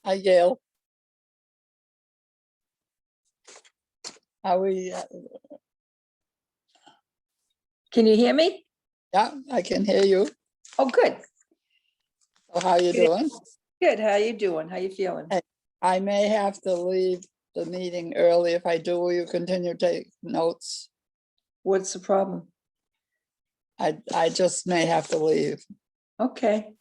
Hi, Gail. How we, Can you hear me? yeah, I can hear you. Oh, good. So how you doing? Good. How you doing? How you feeling? Hey. I may have to leave the meeting early. If I do, will you continue to take notes? What's the problem? I just may have to leave. Okay,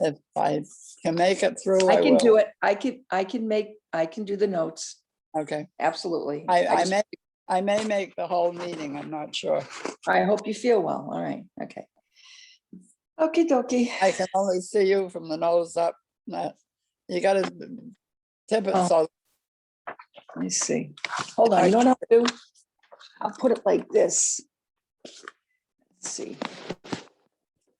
If I can make it through, I I can will. do it. I can do the notes. Okay. Absolutely. I may make the whole meeting. I'm not sure. I hope you feel well. All right. Okay. Okie dokie. I can only see you from the nose up. You gotta tip it Oh. so. Let me see. Hold on. You know what I'll do? I'll put it like this. Let's see.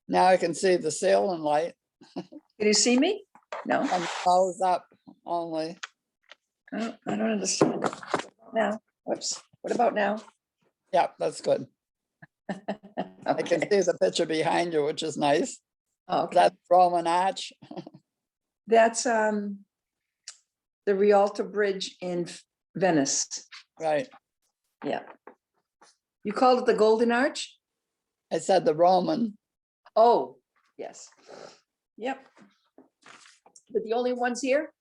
Now I can see the ceiling light. Can you see me? No, From the nose up only. I don't understand. Now, whoops. What about now? Yeah, that's good. I can Okay. see the picture behind you, which is nice. Okay. That's Roman arch. That's the Rialto Bridge in Venice. Right. Yeah. You called it the Golden Arch? I said the Roman. Oh, yes. Yep. But the only ones here?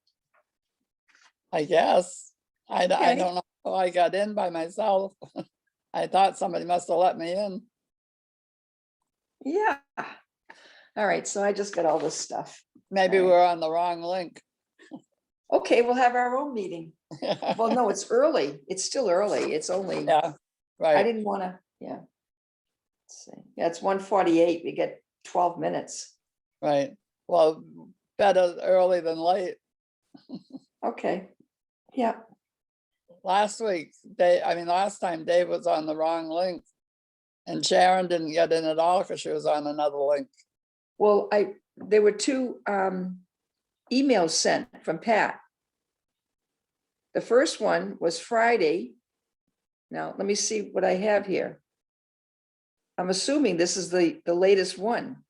I guess. I Okay. don't know how I got in by myself. I thought somebody must have let me in. Yeah. All right, so I just got all this stuff. Maybe All right. we're on the wrong link. Okay, we'll have our own meeting. Well, no, it's early. It's still early. It's only, Yeah, I right, didn't want to, yeah. Let's see. Yeah, it's 1:48. We get 12 minutes. right. Well, better early than late. Okay. Yeah. Last time Dave was on the wrong link. And Sharon didn't get in at all because she was on another link. Well, there were two emails sent from Pat. The first one was Friday. Now, let me see what I have here. I'm assuming this is the latest one.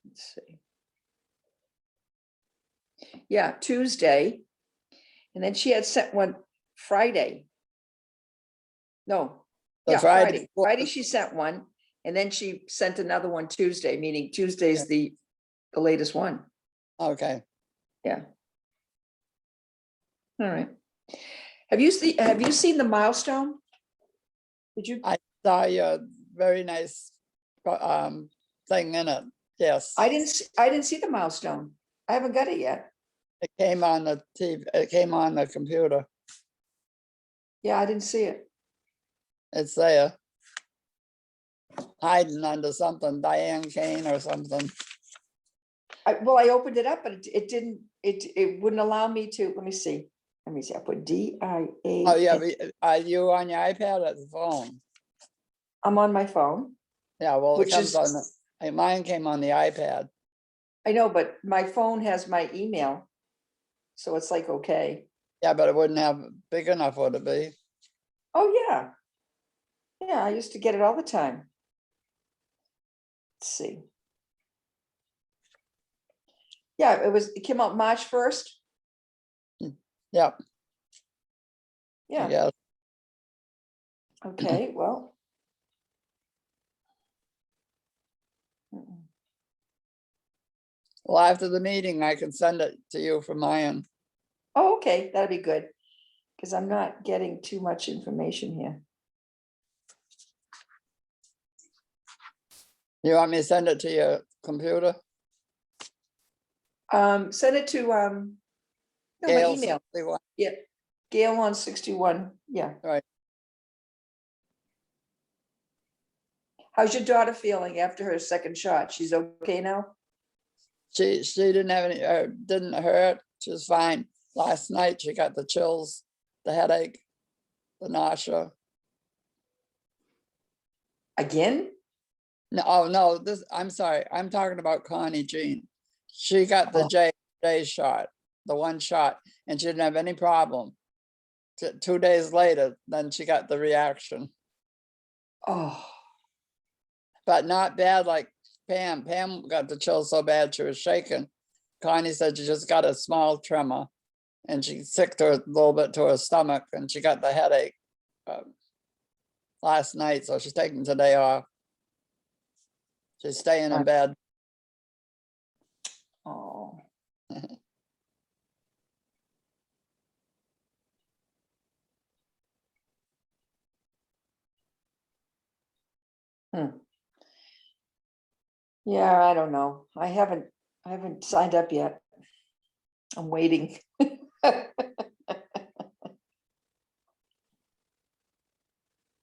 Let's see. Yeah, Tuesday. And then she had sent one Friday. No, yeah, Friday. Friday she sent one, and then she sent another one Tuesday, meaning Tuesday is the latest one. Okay. Yeah. All right. Have you seen the milestone? Did you? I saw your very nice thing in it. Yes. I didn't see the milestone. I haven't got it yet. It came on the TV. It came on the computer. Yeah, I didn't see it. It's there. Hiding under something, Diane Kane or something. Well, I opened it up, but it didn't. It wouldn't allow me to. Let me see. I put DIA. Oh yeah, are you on your iPad or the phone? I'm on my phone. Yeah, well, Which it comes is, on mine came on the iPad. I know, but my phone has my email, so it's like okay. Yeah, but it wouldn't have big enough, would it be? Oh yeah, yeah. I used to get it all the time. Let's see. Yeah, it came out March 1st. Yep. Yeah. Yeah. Okay, well. Well, after the meeting, I can send it to you from my end. Oh, okay, that'd be good. Because I'm not getting too much information here. You want me to send it to your computer? Send it to no, my Gail email. 61. Yeah, Gail on 61. Yeah. Right. How's your daughter feeling after her second shot? She's okay now? She didn't have any, didn't hurt. She was fine. Last night she got the chills, the headache, the nausea. Again? No, oh no, I'm sorry. I'm talking about Connie Jean. She got the J shot, the one shot, and she didn't have any problem. 2 days later, then she got the reaction. Oh. But not bad like Pam got the chill so bad she was shaking. Connie said she just got a small tremor and she's sick to a little bit to her stomach and she got the headache last night, so she's taking today off. She's staying in bed. Oh. Yeah, I don't know. I haven't signed up yet. I'm waiting.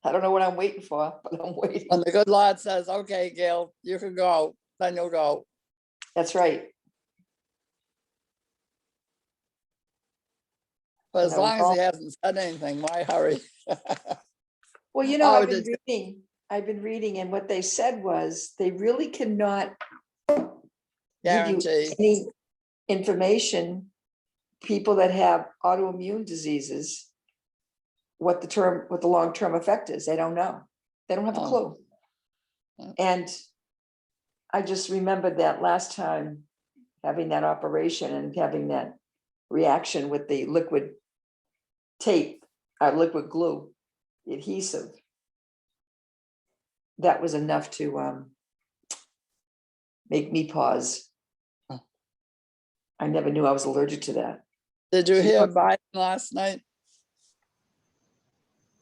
I don't know what I'm waiting for, but I'm waiting. When the good Lord says, okay, Gail, you can go, then you'll go. That's right. But as No, long as he hasn't said anything, why hurry? Well, you know, Oh, I've been reading, and what they said was they really cannot give you Guarantee. any information, people that have autoimmune diseases, what the long-term effect is. They don't know. They don't have a Oh. clue. Yeah. And I just remembered that last time having that operation and having that reaction with the liquid tape, liquid glue, adhesive. That was enough to make me pause. Huh. I never knew I was allergic to that. Did you So hear Biden last night?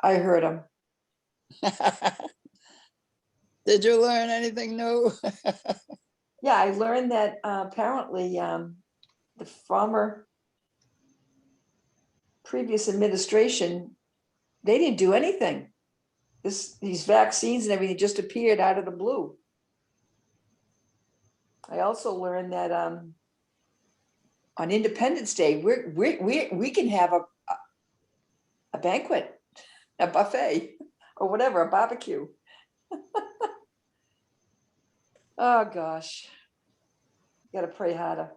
I heard him. Did you learn anything new? Yeah, I learned that apparently the former previous administration, they didn't do anything. These vaccines and everything just appeared out of the blue. I also learned that on Independence Day, we can have a banquet, a buffet, or whatever, a barbecue. Oh gosh, got to pray harder.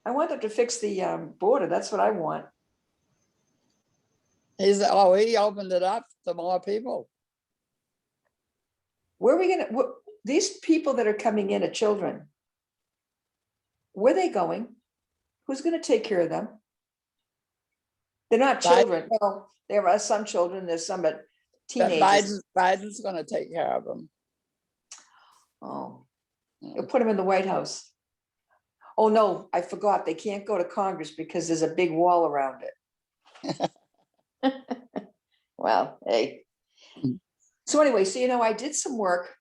I want them to fix the border. That's what I want. He opened it up to more people. Where are we gonna? These people that are coming in are children. Where are they going? Who's going to take care of them? They're not children. Well, there are some children. There's some but teenagers. Biden's going to take care of them. Oh, you'll put them in the White House. Oh no, I forgot. They can't go to Congress because there's a big wall around it. Well, hey. So anyway, so you know, I did some work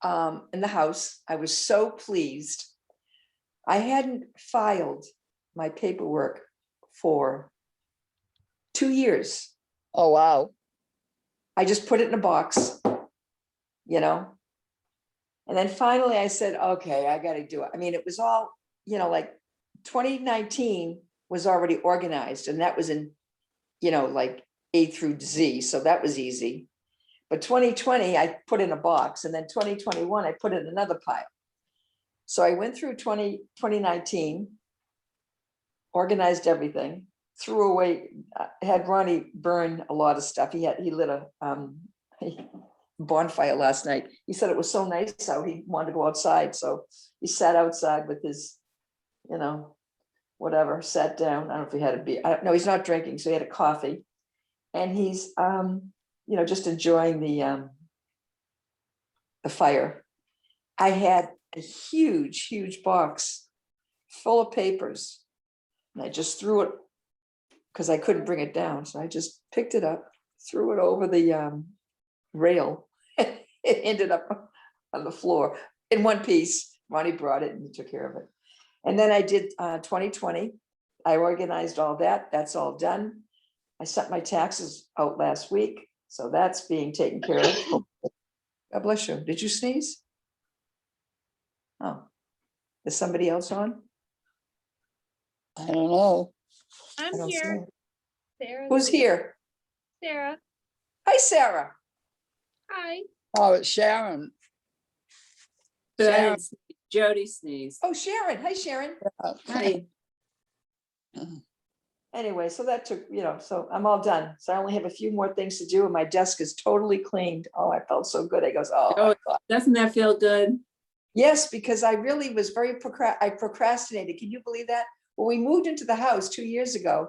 in the house. I was so pleased. I hadn't filed my paperwork for 2 years. Oh, wow. I just put it in a box, you know. And then finally I said, okay, I got to do it. I mean, it was all, you know, like 2019 was already organized, and that was in, you know, like A through Z. So that was easy. But 2020, I put in a box, and then 2021, I put in another pile. So I went through 2019, organized everything, threw away, had Ronnie burn a lot of stuff. He lit a bonfire last night. He said it was so nice out, he wanted to go outside. So he sat outside with his, you know, whatever, sat down. I don't know if he had a beer. No, he's not drinking. So he had a coffee, and he's, you know, just enjoying the fire. I had a huge, huge box full of papers, and I just threw it because I couldn't bring it down. So I just picked it up, threw it over the rail. It ended up on the floor in one piece. Ronnie brought it and he took care of it. And then I did 2020. I organized all that. That's all done. I sent my taxes out last week. So that's being taken care of. God bless you. Did you sneeze? Oh, is somebody else on? I don't know. I I'm don't see here. it. Sarah. Who's here? Sarah. Hi, Sarah. Hi. Oh, it's Sharon. But I Sharon. didn't sneeze. Jody sneezed. Oh, Sharon. Hi, Sharon. Hi. Anyway, so that took, so I'm all done. So I only have a few more things to do and my desk is totally cleaned. Oh, I felt so good. I goes, oh, my Oh, God. doesn't that feel good? Yes, because I really was I procrastinated. Can you believe that? When we moved into the house 2 years ago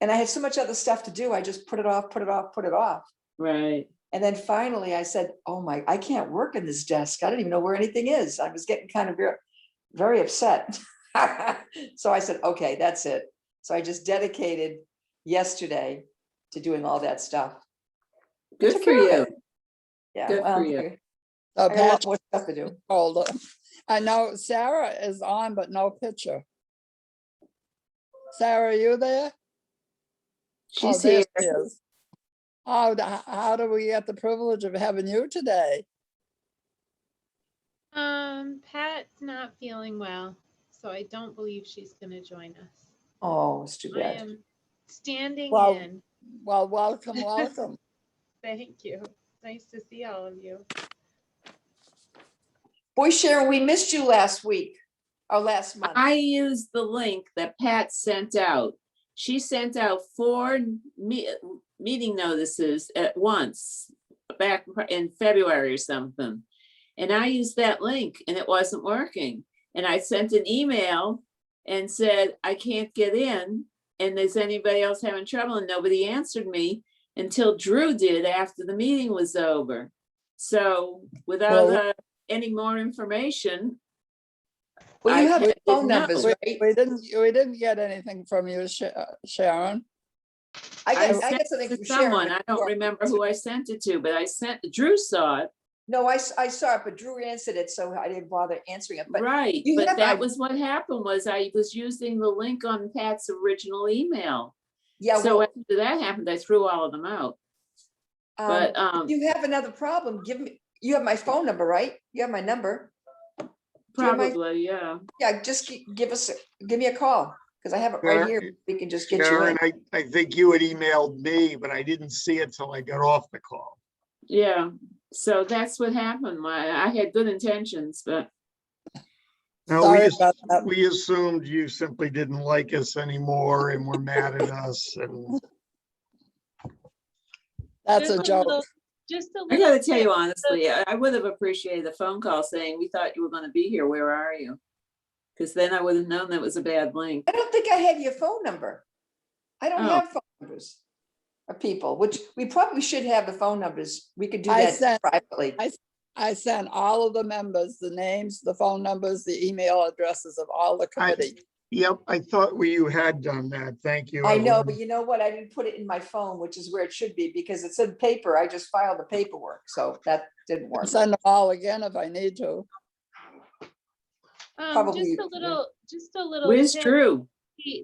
and I had so much other stuff to do, I just put it off, put it off, put it off. Right. And then finally I said, oh my, I can't work in this desk. I don't even know where anything is. I was getting kind of very, very upset. So I said, okay, that's it. So I just dedicated yesterday to doing all that stuff. Good Took for care of you. it. Yeah, Good well, for you. So I got a lot Patrick more stuff to do. told her. I know Sarah is on, but no picture. Sarah, are you there? Oh, She's there here. she is. How do we get the privilege of having you today? Pat's not feeling well, so I don't believe she's gonna join us. Oh, it's too I bad. am standing Well- in. Well, welcome, welcome. Thank you. Nice to see all of you. Boy, Sharon, we missed you last week or last month. I used the link that Pat sent out. She sent out 4 meeting notices at once back in February or something. And I used that link and it wasn't working. And I sent an email and said, I can't get in. And is anybody else having trouble? And nobody answered me until Drew did after the meeting was over. So without Well, any more information, Well, you I have didn't phone know. numbers, right? we didn't get anything from you, Sharon. I I got sent something it from to someone. Sharon. I don't remember who I sent it to, but I sent, Drew saw it. No, I saw it, but Drew answered it, so I didn't bother answering it. But Right, you but have- that was what happened was I was using the link on Pat's original email. yeah, So well, after that happened, I threw all of them out. But if you have another problem, give me, you have my phone number, right? You have my number. you have my- probably, yeah. Yeah, just give me a call, because I have it right here. We can just get you in. Sharon, I think you had emailed me, but I didn't see it till I got off the call. Yeah, so that's what happened. I had good intentions, but No, Sorry about that. we assumed you simply didn't like us anymore and were mad at us and That's a Just joke. Just a I little. gotta tell you tip. honestly, I would have appreciated a phone call saying, we thought you were gonna be here, where are you? Because then I would have known that was a bad link. I don't think I have your phone number. I don't Oh. have phone numbers of people, which we probably should have the phone numbers. We could do I that sent- privately. I sent all of the members, the names, the phone numbers, the email addresses of all the committee. yep, I thought you had done that. Thank you. I know, Evelyn. but you know what? I didn't put it in my phone, which is where it should be, because it said paper. I just filed the paperwork, so that didn't I'll work. send them all again if I need to. Probably, Just a little. Where's tip. Drew?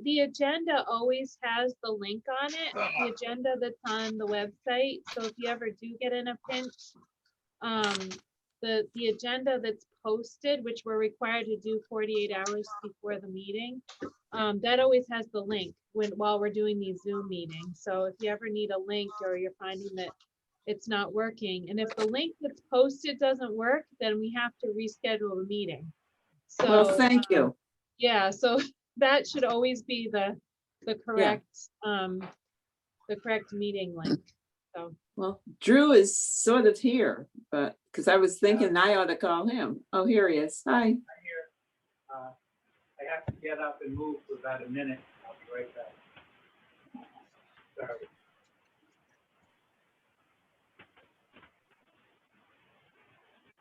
The agenda always has the link on it, the agenda that's on the website. So if you ever do get in a pinch, the agenda that's posted, which we're required to do 48 hours before the meeting, that always has the link while we're doing these Zoom meetings. So if you ever need a link or you're finding that it's not working, and if the link that's posted doesn't work, then we have to reschedule the meeting. So Well, thank you. yeah, so that should always be the correct meeting link. So Well, Drew is sort of here, but, because I was thinking I ought to call him. Oh, here he is. Hi. I'm here. I have to get up and move for about a minute. I'll be right back. Sorry.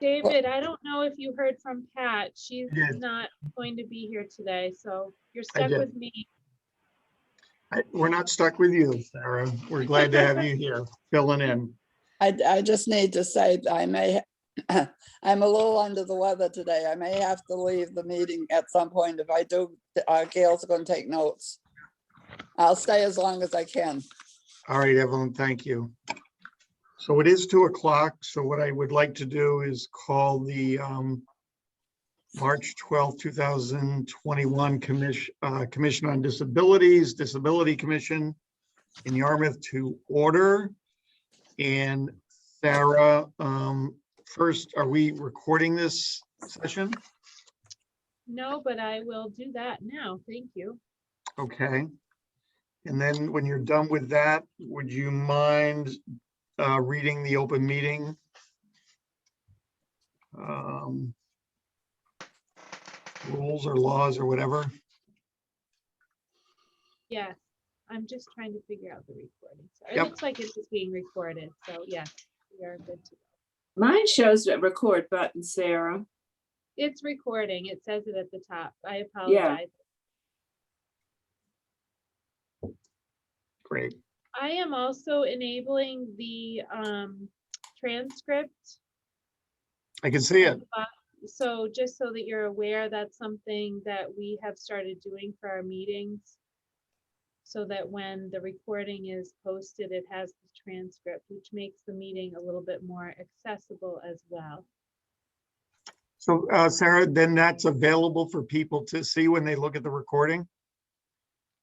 David, I don't know if you heard from Pat. She's I did. not going to be here today, so you're I stuck did. with me. We're not stuck with you, Sarah. We're glad to have you here, filling in. I just need to say that I'm a little under the weather today. I may have to leave the meeting at some point. If I do, Gail's going to take notes. I'll stay as long as I can. All right, Evelyn, thank you. So it is 2 o'clock. So what I would like to do is call the March 12th, 2021 Commission on Disabilities, Disability Commission in Yarmouth to order. And Sarah, first, are we recording this session? No, but I will do that now. Thank you. Okay. And then when you're done with that, would you mind reading the open meeting rules or laws or whatever? Yes, I'm just trying to figure out the recording. So it Yep. looks like it's being recorded, so yes, we are good to go. Mine shows a record button, Sarah. It's recording. It says it at the top. I apologize. Great. I am also enabling the transcript. I can see it. So just so that you're aware, that's something that we have started doing for our meetings. So that when the recording is posted, it has the transcript, which makes the meeting a little bit more accessible as well. So Sarah, then that's available for people to see when they look at the recording?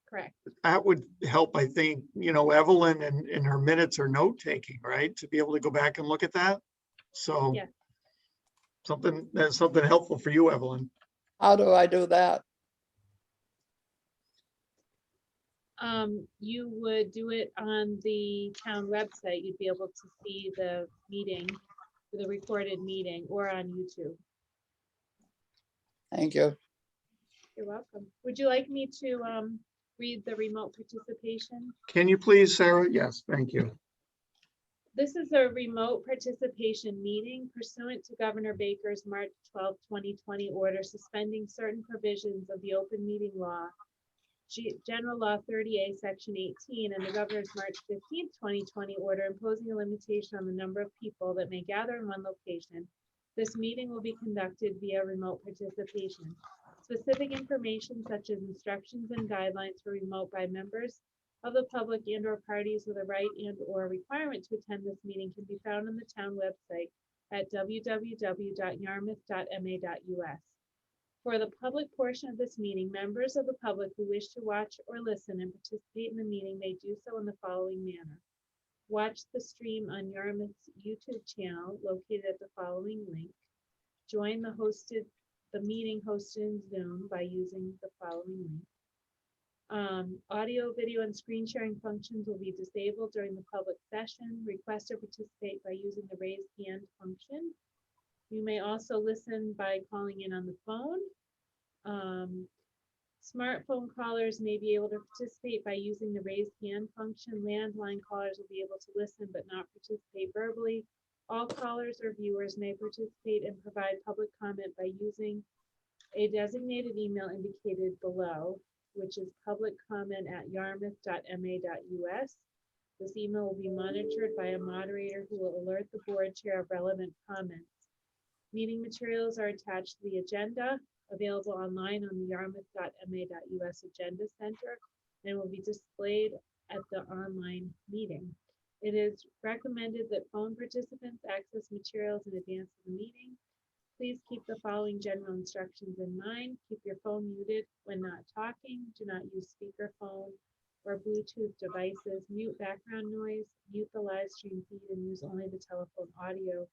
Correct. That would help, I think, Evelyn and her minutes are note taking, right? To be able to go back and look at that. So Yeah. that's something helpful for you, Evelyn. How do I do that? You would do it on the town website. You'd be able to see the meeting, the recorded meeting, or on YouTube. Thank you. You're welcome. Would you like me to read the remote participation? Can you please, Sarah? Yes, thank you. This is a remote participation meeting pursuant to Governor Baker's March 12, 2020 order suspending certain provisions of the open meeting law, General Law 30A, Section 18, and the Governor's March 15, 2020 order imposing a limitation on the number of people that may gather in one location. This meeting will be conducted via remote participation. Specific information such as instructions and guidelines for remote by members of the public and or parties with a right and or requirement to attend this meeting can be found on the town website at www.yarmouth.ma.us. For the public portion of this meeting, members of the public who wish to watch or listen and participate in the meeting may do so in the following manner. Watch the stream on Yarmouth's YouTube channel located at the following link. Join the meeting hosted in Zoom by using the following link. Audio, video, and screen sharing functions will be disabled during the public session. Request to participate by using the raise hand function. You may also listen by calling in on the phone. Smartphone callers may be able to participate by using the raise hand function. Landline callers will be able to listen but not participate verbally. All callers or viewers may participate and provide public comment by using a designated email indicated below, which is publiccomment@yarmouth.ma.us. This email will be monitored by a moderator who will alert the board chair of relevant comments. Meeting materials are attached to the agenda, available online on the yarmouth.ma.us Agenda Center, and will be displayed at the online meeting. It is recommended that phone participants access materials in advance of the meeting. Please keep the following general instructions in mind. Keep your phone muted when not talking. Do not use speakerphone or Bluetooth devices. Mute background noise. Mute the live stream feed and use only the telephone audio.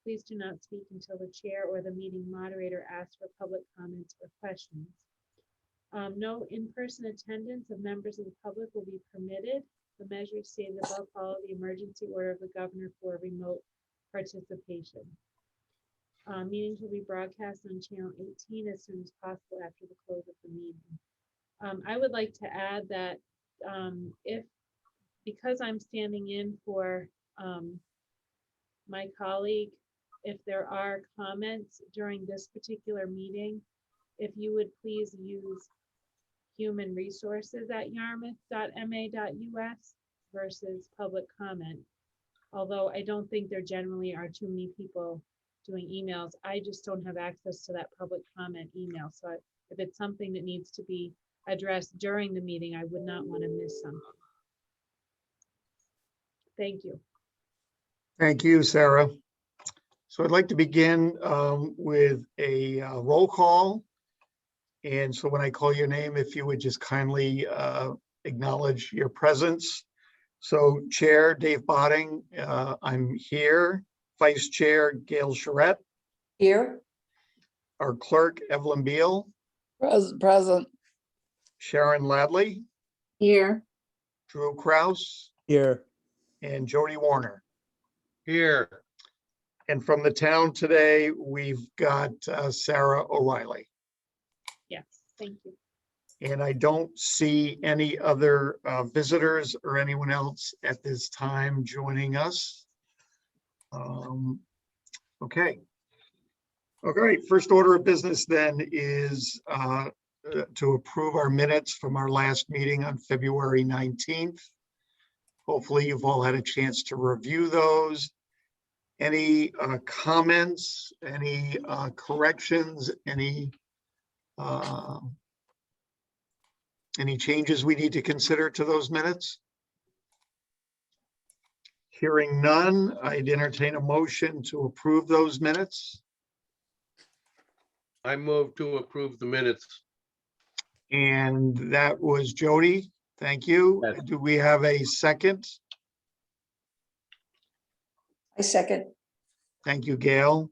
Please do not speak until the chair or the meeting moderator asks for public comments or questions. No in-person attendance of members of the public will be permitted. The measures stated above follow the emergency order of the governor for remote participation. Meetings will be broadcast on channel 18 as soon as possible after the close of the meeting. I would like to add that because I'm standing in for my colleague, if there are comments during this particular meeting, if you would please use human resources at yarmouth.ma.us versus public comment. Although I don't think there generally are too many people doing emails, I just don't have access to that public comment email. So if it's something that needs to be addressed during the meeting, I would not want to miss something. Thank you. Thank you, Sarah. So I'd like to begin with a roll call. And so when I call your name, if you would just kindly acknowledge your presence. So Chair Dave Botting, I'm here. Vice Chair Gail Charette. Here, Our clerk Evelyn Beal. Present. Sharon Ladley. Here. Drew Kraus, Here. and Jody Warner. Here. And from the town today, we've got Sarah O'Reilly. Yes, thank you. And I don't see any other visitors or anyone else at this time joining us. Okay. Okay, first order of business then is to approve our minutes from our last meeting on February 19th. Hopefully you've all had a chance to review those. Any comments, any corrections, any changes we need to consider to those minutes? Hearing none, I'd entertain a motion to approve those minutes. I move to approve the minutes. And that was Jody. Thank you. Yes. Do we have a second? I second. Thank you, Gail.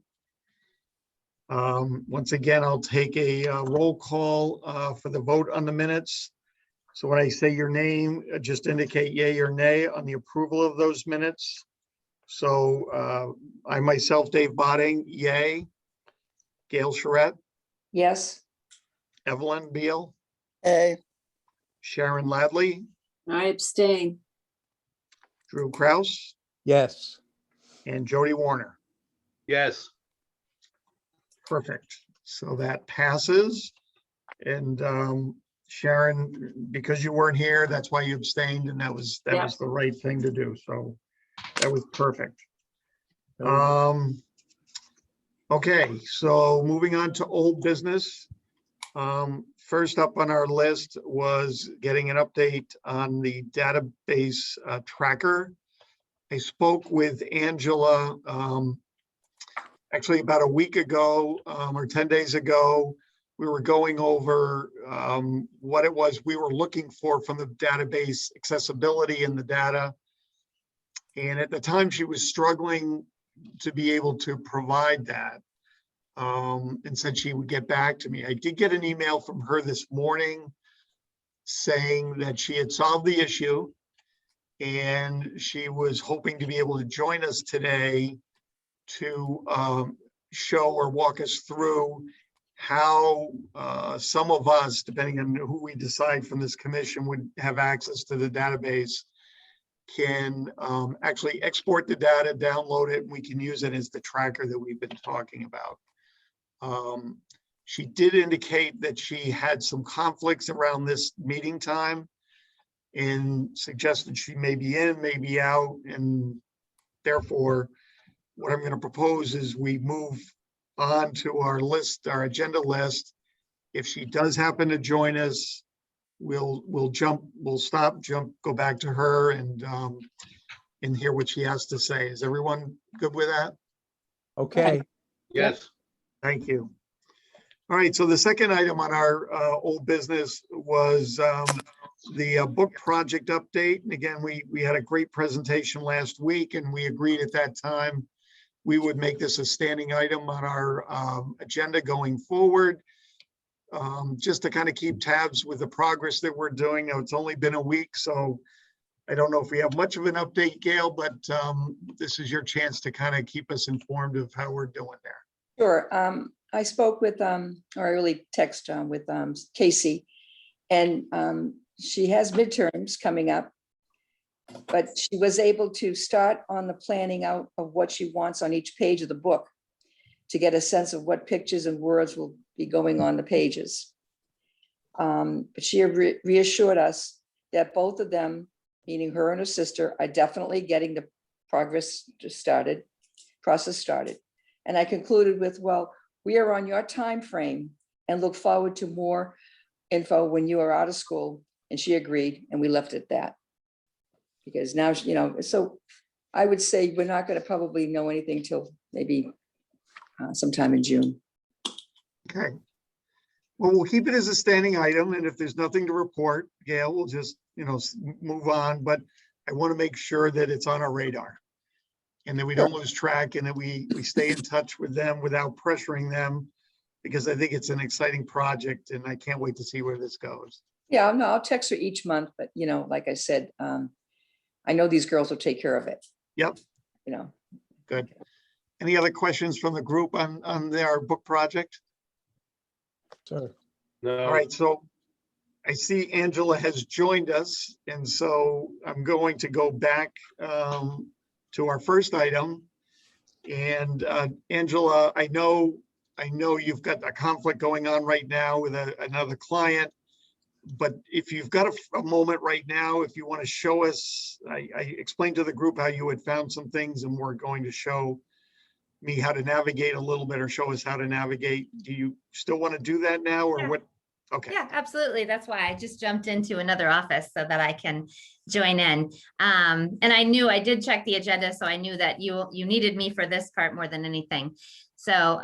Once again, I'll take a roll call for the vote on the minutes. So when I say your name, just indicate yay or nay on the approval of those minutes. So I myself, Dave Botting, yay. Gail Charette, Yes, Evelyn Beal, Hey, Sharon Ladley, I abstain. Drew Kraus, Yes. and Jody Warner. Yes. Perfect. So that passes. And Sharon, because you weren't here, that's why you abstained, and that was Yeah. the right thing to do. So that was perfect. Okay, so moving on to old business. First up on our list was getting an update on the database tracker. I spoke with Angela actually about a week ago or 10 days ago. We were going over what it was we were looking for from the database accessibility in the data. And at the time, she was struggling to be able to provide that and said she would get back to me. I did get an email from her this morning saying that she had solved the issue and she was hoping to be able to join us today to show or walk us through how some of us, depending on who we decide from this commission, would have access to the database, can actually export the data, download it, and we can use it as the tracker that we've been talking about. She did indicate that she had some conflicts around this meeting time and suggested she may be in, may be out, and therefore what I'm going to propose is we move on to our list, our agenda list. If she does happen to join us, we'll stop, go back to her and hear what she has to say. Is everyone good with that? Okay. Yes. Thank you. All right, so the second item on our old business was the book project update. And again, we had a great presentation last week and we agreed at that time we would make this a standing item on our agenda going forward, just to kind of keep tabs with the progress that we're doing. Now, it's only been a week, so I don't know if we have much of an update, Gail, but this is your chance to kind of keep us informed of how we're doing there. sure. I spoke with, or I really text with Casey, and she has midterms coming up, but she was able to start on the planning out of what she wants on each page of the book to get a sense of what pictures and words will be going on the pages. But she reassured us that both of them, meaning her and her sister, are definitely getting the process started. And I concluded with, well, we are on your time frame and look forward to more info when you are out of school. And she agreed, and we left it at that. Because now, so I would say we're not going to probably know anything till maybe sometime in June. Okay. Well, we'll keep it as a standing item, and if there's nothing to report, Gail, we'll just, move on. But I want to make sure that it's on our radar and that we don't lose track and that we stay in touch with them without pressuring them, because I think it's an exciting project and I can't wait to see where this goes. Yeah, no, I'll text her each month, but you know, like I said, I know these girls will take care of it, Yep, you know. good. Any other questions from the group on their book project? Sir. All No, right, so I see Angela has joined us, and so I'm going to go back to our first item. And Angela, I know you've got a conflict going on right now with another client, but if you've got a moment right now, if you want to show us, I explained to the group how you had found some things and we're going to show me how to navigate a little bit or show us how to navigate. Do you still want to do that now or Yeah. what? Okay. Yeah, absolutely. That's why I just jumped into another office so that I can join in. And I knew I did check the agenda, so I knew that you needed me for this part more than anything. So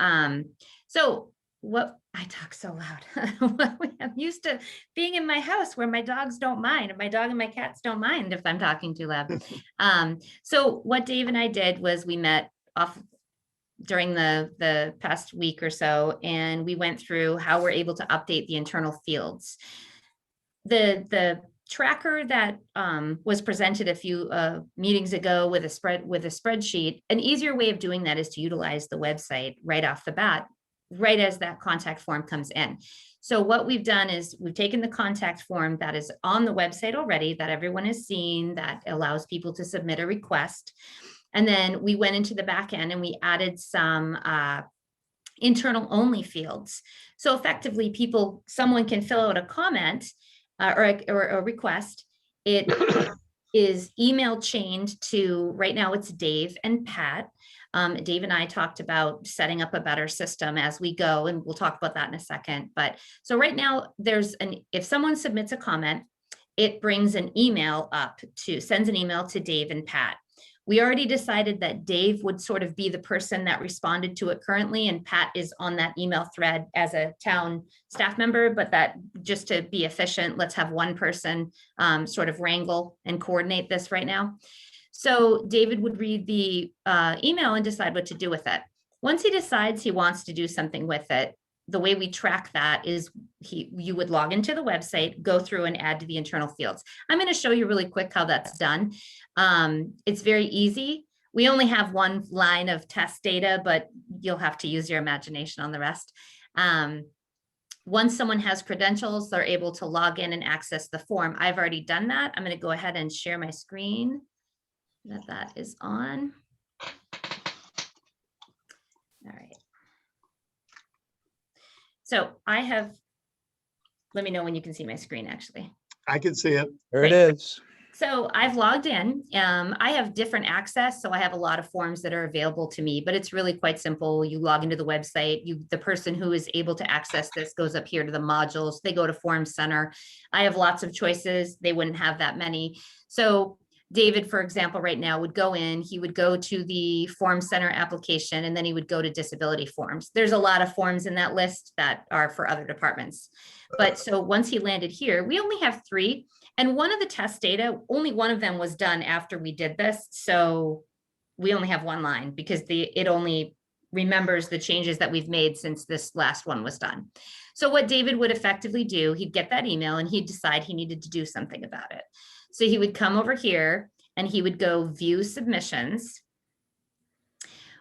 what I talk so loud. I'm used to being in my house where my dogs don't mind. My dog and my cats don't mind if I'm talking too loud. So what Dave and I did was we met off during the past week or so, and we went through how we're able to update the internal fields. The tracker that was presented a few meetings ago with a spreadsheet, an easier way of doing that is to utilize the website right off the bat, right as that contact form comes in. So what we've done is we've taken the contact form that is on the website already, that everyone has seen, that allows people to submit a request. And then we went into the back end and we added some internal only fields. So effectively someone can fill out a comment or a request. It is email chained to, right now it's Dave and Pat. Dave and I talked about setting up a better system as we go, and we'll talk about that in a second. But so right now if someone submits a comment, it brings an email sends an email to Dave and Pat. We already decided that Dave would sort of be the person that responded to it currently, and Pat is on that email thread as a town staff member, but that just to be efficient, let's have one person sort of wrangle and coordinate this right now. So David would read the email and decide what to do with it. Once he decides he wants to do something with it, the way we track that is you would log into the website, go through and add to the internal fields. I'm going to show you really quick how that's done. It's very easy. We only have one line of test data, but you'll have to use your imagination on the rest. Once someone has credentials, they're able to log in and access the form. I've already done that. I'm going to go ahead and share my screen. That is on. All right. So let me know when you can see my screen, actually. I can see it. There it Great. is. So I've logged in. I have different access, so I have a lot of forms that are available to me, but it's really quite simple. You log into the website. The person who is able to access this goes up here to the modules. They go to Form Center. I have lots of choices. They wouldn't have that many. So David, for example, right now would go in, he would go to the Form Center application, and then he would go to disability forms. There's a lot of forms in that list that are for other departments. But so once he landed here, we only have 3. And one of the test data, only one of them was done after we did this. So we only have one line because it only remembers the changes that we've made since this last one was done. So what David would effectively do, he'd get that email and he'd decide he needed to do something about it. So he would come over here and he would go view submissions.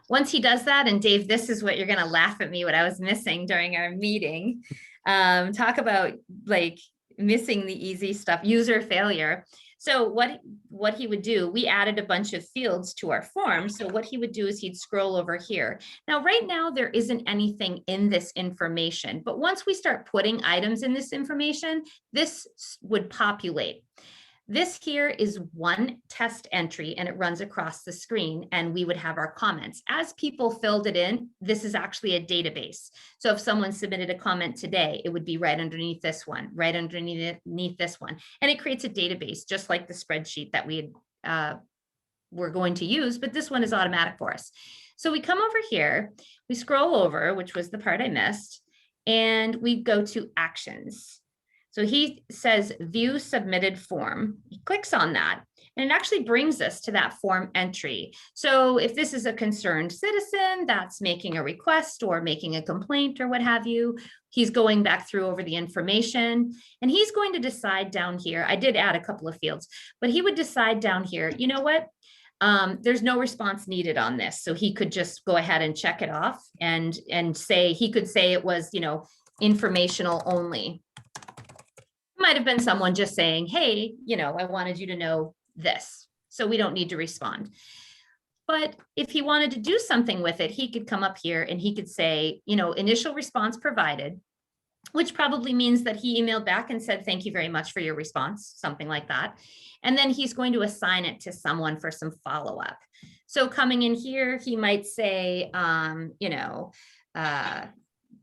Once he does that, and Dave, this is what you're going to laugh at me, what I was missing during our meeting. Talk about like missing the easy stuff, user failure. So what he would do, we added a bunch of fields to our form. So what he would do is he'd scroll over here. Now, right now, there isn't anything in this information, but once we start putting items in this information, this would populate. This here is one test entry and it runs across the screen and we would have our comments. As people filled it in, this is actually a database. So if someone submitted a comment today, it would be right underneath this one, right underneath this one. And it creates a database just like the spreadsheet that we're going to use, but this one is automatic for us. So we come over here, we scroll over, which was the part I missed, and we go to actions. So he says view submitted form. He clicks on that And it actually brings us to that form entry. So if this is a concerned citizen that's making a request or making a complaint or what have you, he's going back through over the information and he's going to decide down here. I did add a couple of fields, but he would decide down here, you know what? There's no response needed on this. So he could just go ahead and check it off and say, he could say it was, informational only. Might have been someone just saying, hey, I wanted you to know this. So we don't need to respond. But if he wanted to do something with it, he could come up here and he could say, initial response provided, which probably means that he emailed back and said, thank you very much for your response, something like that. And then he's going to assign it to someone for some follow-up. So coming in here, he might say,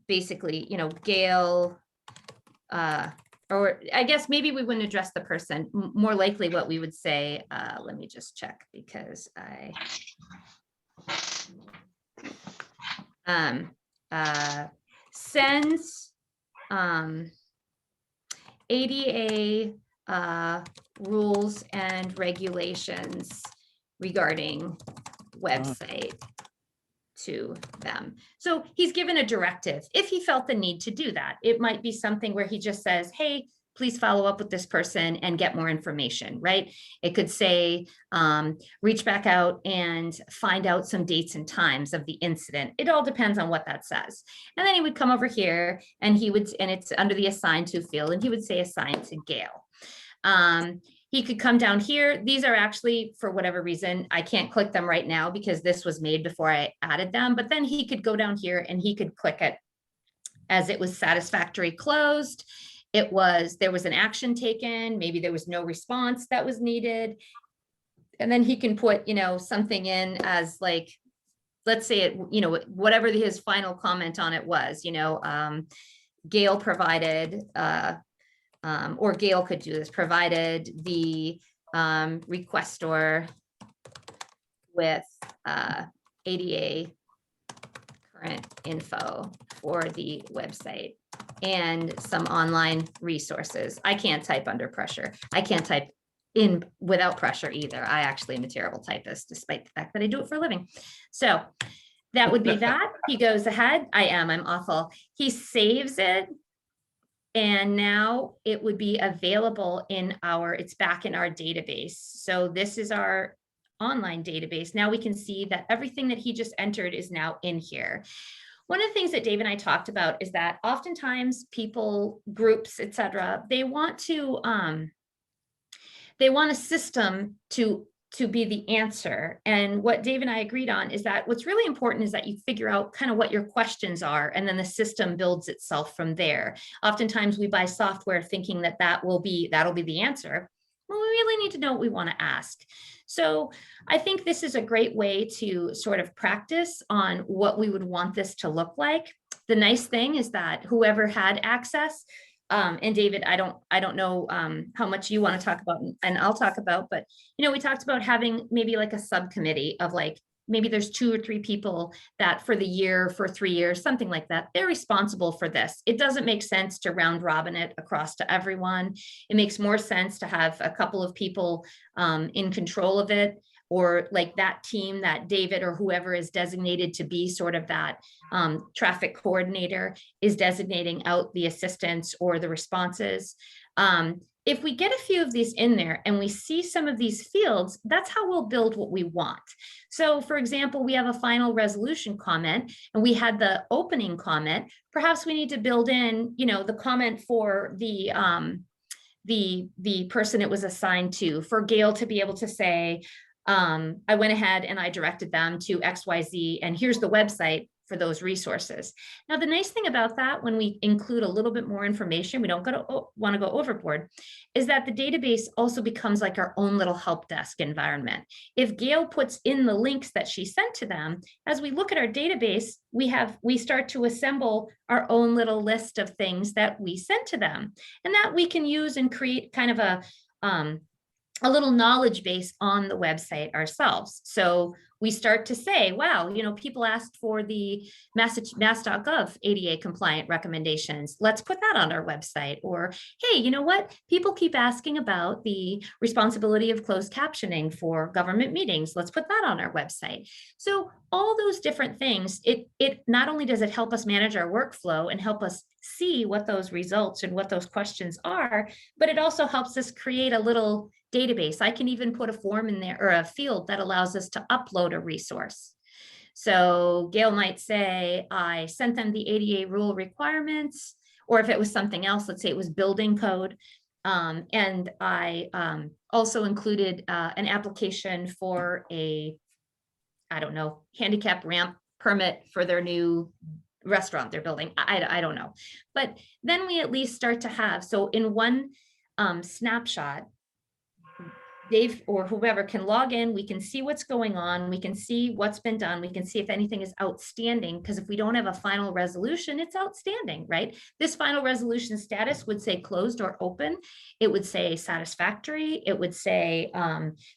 basically, Gail, or I guess maybe we wouldn't address the person. More likely what we would say, let me just check because sends ADA rules and regulations regarding website to them. So he's given a directive if he felt the need to do that. It might be something where he just says, hey, please follow up with this person and get more information, right? It could say, reach back out and find out some dates and times of the incident. It all depends on what that says. And then he would come over here and and it's under the assigned to field, and he would say assign to Gail. He could come down here. These are actually, for whatever reason, I can't click them right now because this was made before I added them, but then he could go down here and he could click it as it was satisfactory closed. There was an action taken, maybe there was no response that was needed. And then he can put, something in as like, let's say it, whatever his final comment on it was, Gail provided, or Gail could do this, provided the requestor with ADA current info for the website and some online resources. I can't type under pressure. I can't type in without pressure either. I actually am a terrible typist, despite the fact that I do it for a living. So that would be that. He goes ahead. I'm awful. He saves it. And now it would be available it's back in our database. So this is our online database. Now we can see that everything that he just entered is now in here. One of the things that Dave and I talked about is that oftentimes people, groups, etc., they want a system to be the answer. And what Dave and I agreed on is that what's really important is that you figure out kind of what your questions are, and then the system builds itself from there. Oftentimes we buy software thinking that that'll be the answer. Well, we really need to know what we want to ask. So I think this is a great way to sort of practice on what we would want this to look like. The nice thing is that whoever had access, and David, I don't know how much you want to talk about, and I'll talk about, but we talked about having maybe like a subcommittee of like, maybe there's 2 or 3 people that for the year, for 3 years, something like that, they're responsible for this. It doesn't make sense to round robin it across to everyone. It makes more sense to have a couple of people in control of it, or like that team that David or whoever is designated to be sort of that traffic coordinator is designating out the assistants or the responses. If we get a few of these in there and we see some of these fields, that's how we'll build what we want. So for example, we have a final resolution comment and we had the opening comment. Perhaps we need to build in, the comment for the person it was assigned to, for Gail to be able to say, I went ahead and I directed them to XYZ, and here's the website for those resources. Now, the nice thing about that, when we include a little bit more information, we don't want to go overboard, is that the database also becomes like our own little help desk environment. If Gail puts in the links that she sent to them, as we look at our database, we start to assemble our own little list of things that we sent to them, and that we can use and create kind of a little knowledge base on the website ourselves. So we start to say, wow, you know, people asked for the mass.gov ADA compliant recommendations. Let's put that on our website. Or, hey, you know what? People keep asking about the responsibility of closed captioning for government meetings. Let's put that on our website. So all those different things, it not only does it help us manage our workflow and help us see what those results and what those questions are, but it also helps us create a little database. I can even put a form in there or a field that allows us to upload a resource. So Gail might say, I sent them the ADA rule requirements, or if it was something else, let's say it was building code. And I also included an application for a, I don't know, handicap ramp permit for their new restaurant they're building. I don't know. But then we at least start to have, so in one snapshot, Dave or whoever can log in, we can see what's going on, we can see what's been done, we can see if anything is outstanding, because if we don't have a final resolution, it's outstanding, right? This final resolution status would say closed or open. It would say satisfactory. It would say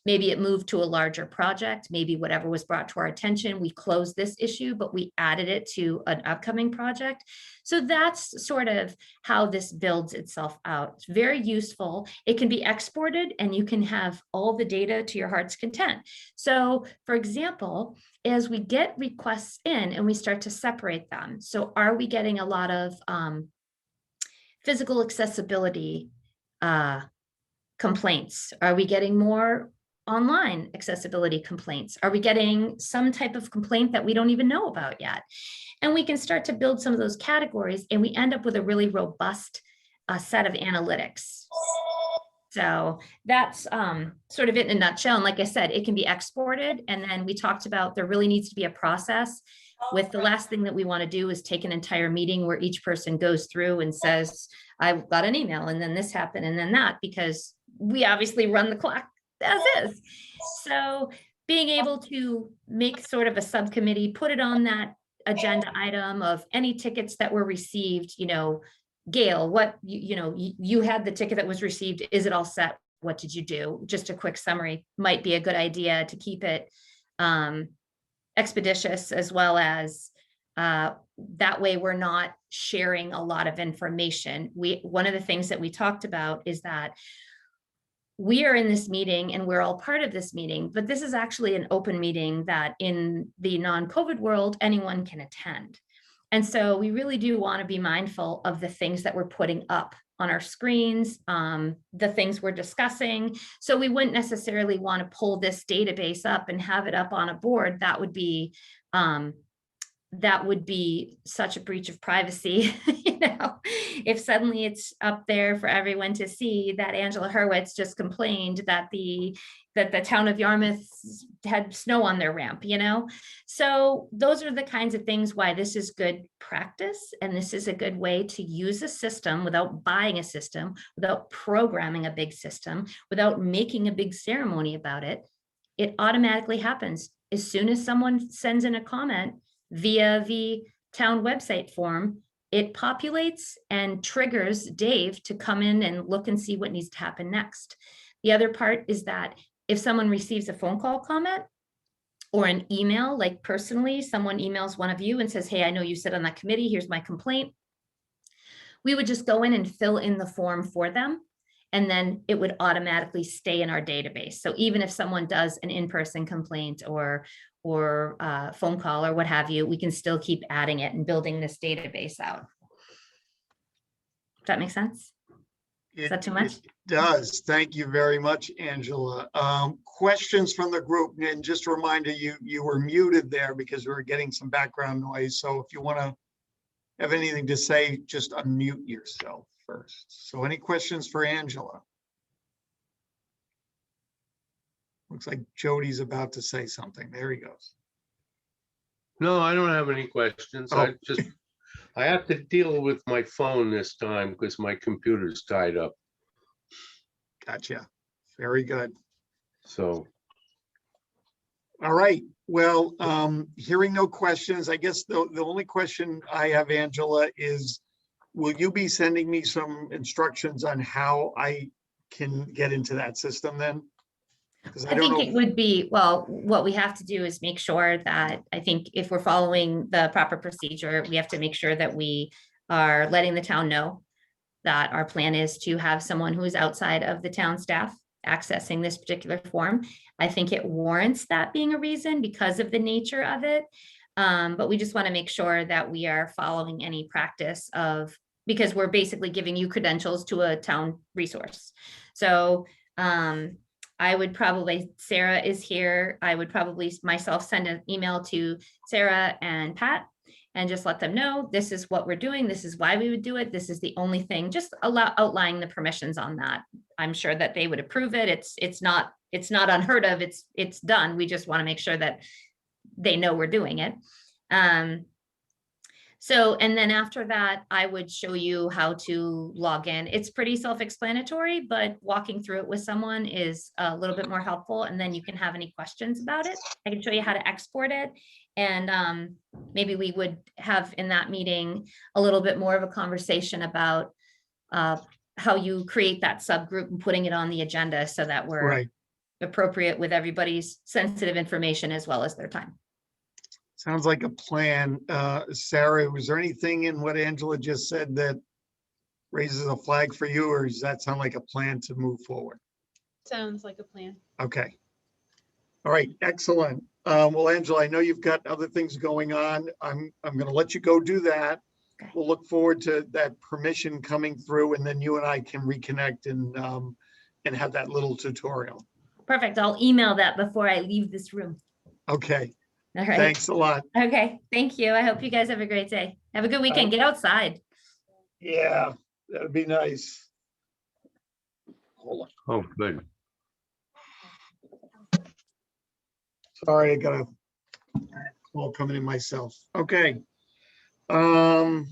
maybe it moved to a larger project, maybe whatever was brought to our attention, we closed this issue, but we added it to an upcoming project. So that's sort of how this builds itself out. It's very useful. It can be exported and you can have all the data to your heart's content. So for example, as we get requests in and we start to separate them, so are we getting a lot of physical accessibility complaints? Are we getting more online accessibility complaints? Are we getting some type of complaint that we don't even know about yet? And we can start to build some of those categories and we end up with a really robust set of analytics. So that's sort of it in a nutshell. And like I said, it can be exported. And then we talked about there really needs to be a process with the last thing that we want to do is take an entire meeting where each person goes through and says, I got an email and then this happened and then that, because we obviously run the clock as is. So being able to make sort of a subcommittee, put it on that agenda item of any tickets that were received, you know, Gail, what, you had the ticket that was received. Is it all set? What did you do? Just a quick summary might be a good idea to keep it expeditious, as well as that way we're not sharing a lot of information. One of the things that we talked about is that we are in this meeting and we're all part of this meeting, but this is actually an open meeting that in the non-COVID world, anyone can attend. And so we really do want to be mindful of the things that we're putting up on our screens, the things we're discussing. So we wouldn't necessarily want to pull this database up and have it up on a board. That would be such a breach of privacy. You know, if suddenly it's up there for everyone to see that Angela Hurwitz just complained that the town of Yarmouth had snow on their ramp, you know? So those are the kinds of things why this is good practice. And this is a good way to use a system without buying a system, without programming a big system, without making a big ceremony about it. It automatically happens. As soon as someone sends in a comment via the town website form, it populates and triggers Dave to come in and look and see what needs to happen next. The other part is that if someone receives a phone call comment or an email, like personally, someone emails one of you and says, hey, I know you sit on that committee, here's my complaint. We would just go in and fill in the form for them. And then it would automatically stay in our database. So even if someone does an in-person complaint or phone call or what have you, we can still keep adding it and building this database out. Does that make sense? Is that too much? It does. Thank you very much, Angela. Questions from the group, and just a reminder, you were muted there because we were getting some background noise. So if you want to have anything to say, just unmute yourself first. So any questions for Angela? Looks like Jody's about to say something. There he goes. No, I don't have any questions. Oh. I have to deal with my phone this time because my computer's tied up. Gotcha. Very good. So, All right. Well, hearing no questions, I guess the only question I have, Angela, is will you be sending me some instructions on how I can get into that system then? Because I I don't think know. it would be, well, what we have to do is make sure that, I think if we're following the proper procedure, we have to make sure that we are letting the town know that our plan is to have someone who is outside of the town staff accessing this particular form. I think it warrants that being a reason because of the nature of it. But we just want to make sure that we are following any practice of, because we're basically giving you credentials to a town resource. So I would probably, Sarah is here. I would probably myself send an email to Sarah and Pat and just let them know, this is what we're doing. This is why we would do it. This is the only thing, just outlining the permissions on that. I'm sure that they would approve it. It's not unheard of. It's done. We just want to make sure that they know we're doing it. So, and then after that, I would show you how to log in. It's pretty self-explanatory, but walking through it with someone is a little bit more helpful. And then you can have any questions about it. I can show you how to export it. And maybe we would have in that meeting a little bit more of a conversation about how you create that subgroup and putting it on the agenda so that we're Right. appropriate with everybody's sensitive information as well as their time. Sounds like a plan. Sarah, was there anything in what Angela just said that raises a flag for you, or does that sound like a plan to move forward? Sounds like a plan. Okay. All right, excellent. Well, Angela, I know you've got other things going on. I'm going to let you go do that. Okay. We'll look forward to that permission coming through, and then you and I can reconnect and have that little tutorial. Perfect. I'll email that before I leave this room. Okay. All right. Thanks a lot. Okay. Thank you. I hope you guys have a great day. Have a good weekend. Get outside. Yeah, that'd be nice. Hold on. Oh, good. Sorry, I got a call coming in myself. Okay. All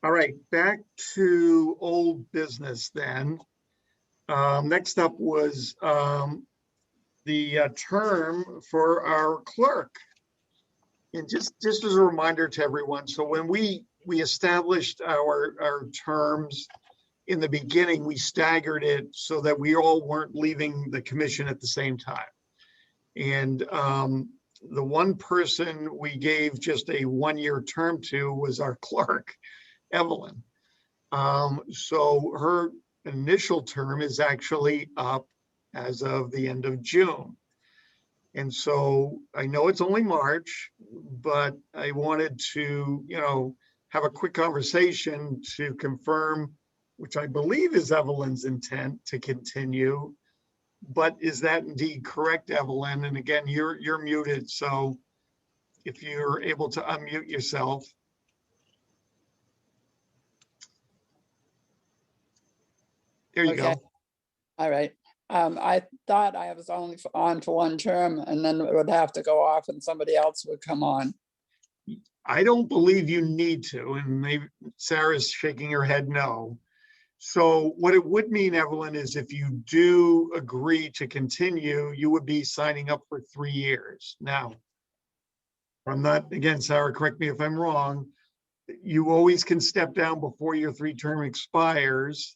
right, back to old business then. Next up was the term for our clerk. And just as a reminder to everyone, so when we established our terms in the beginning, we staggered it so that we all weren't leaving the commission at the same time. And the one person we gave just a one-year term to was our clerk, Evelyn. So her initial term is actually up as of the end of June. And so I know it's only March, but I wanted to, have a quick conversation to confirm, which I believe is Evelyn's intent to continue. But is that indeed correct, Evelyn? And again, you're muted, so if you're able to unmute yourself. There you Okay. go. All right. I thought I was only on for one term and then it would have to go off and somebody else would come on. I don't believe you need to, and maybe Sarah's shaking her head no. So what it would mean, Evelyn, is if you do agree to continue, you would be signing up for 3 years. Now, I'm not, again, Sarah, correct me if I'm wrong, you always can step down before your 3-term expires,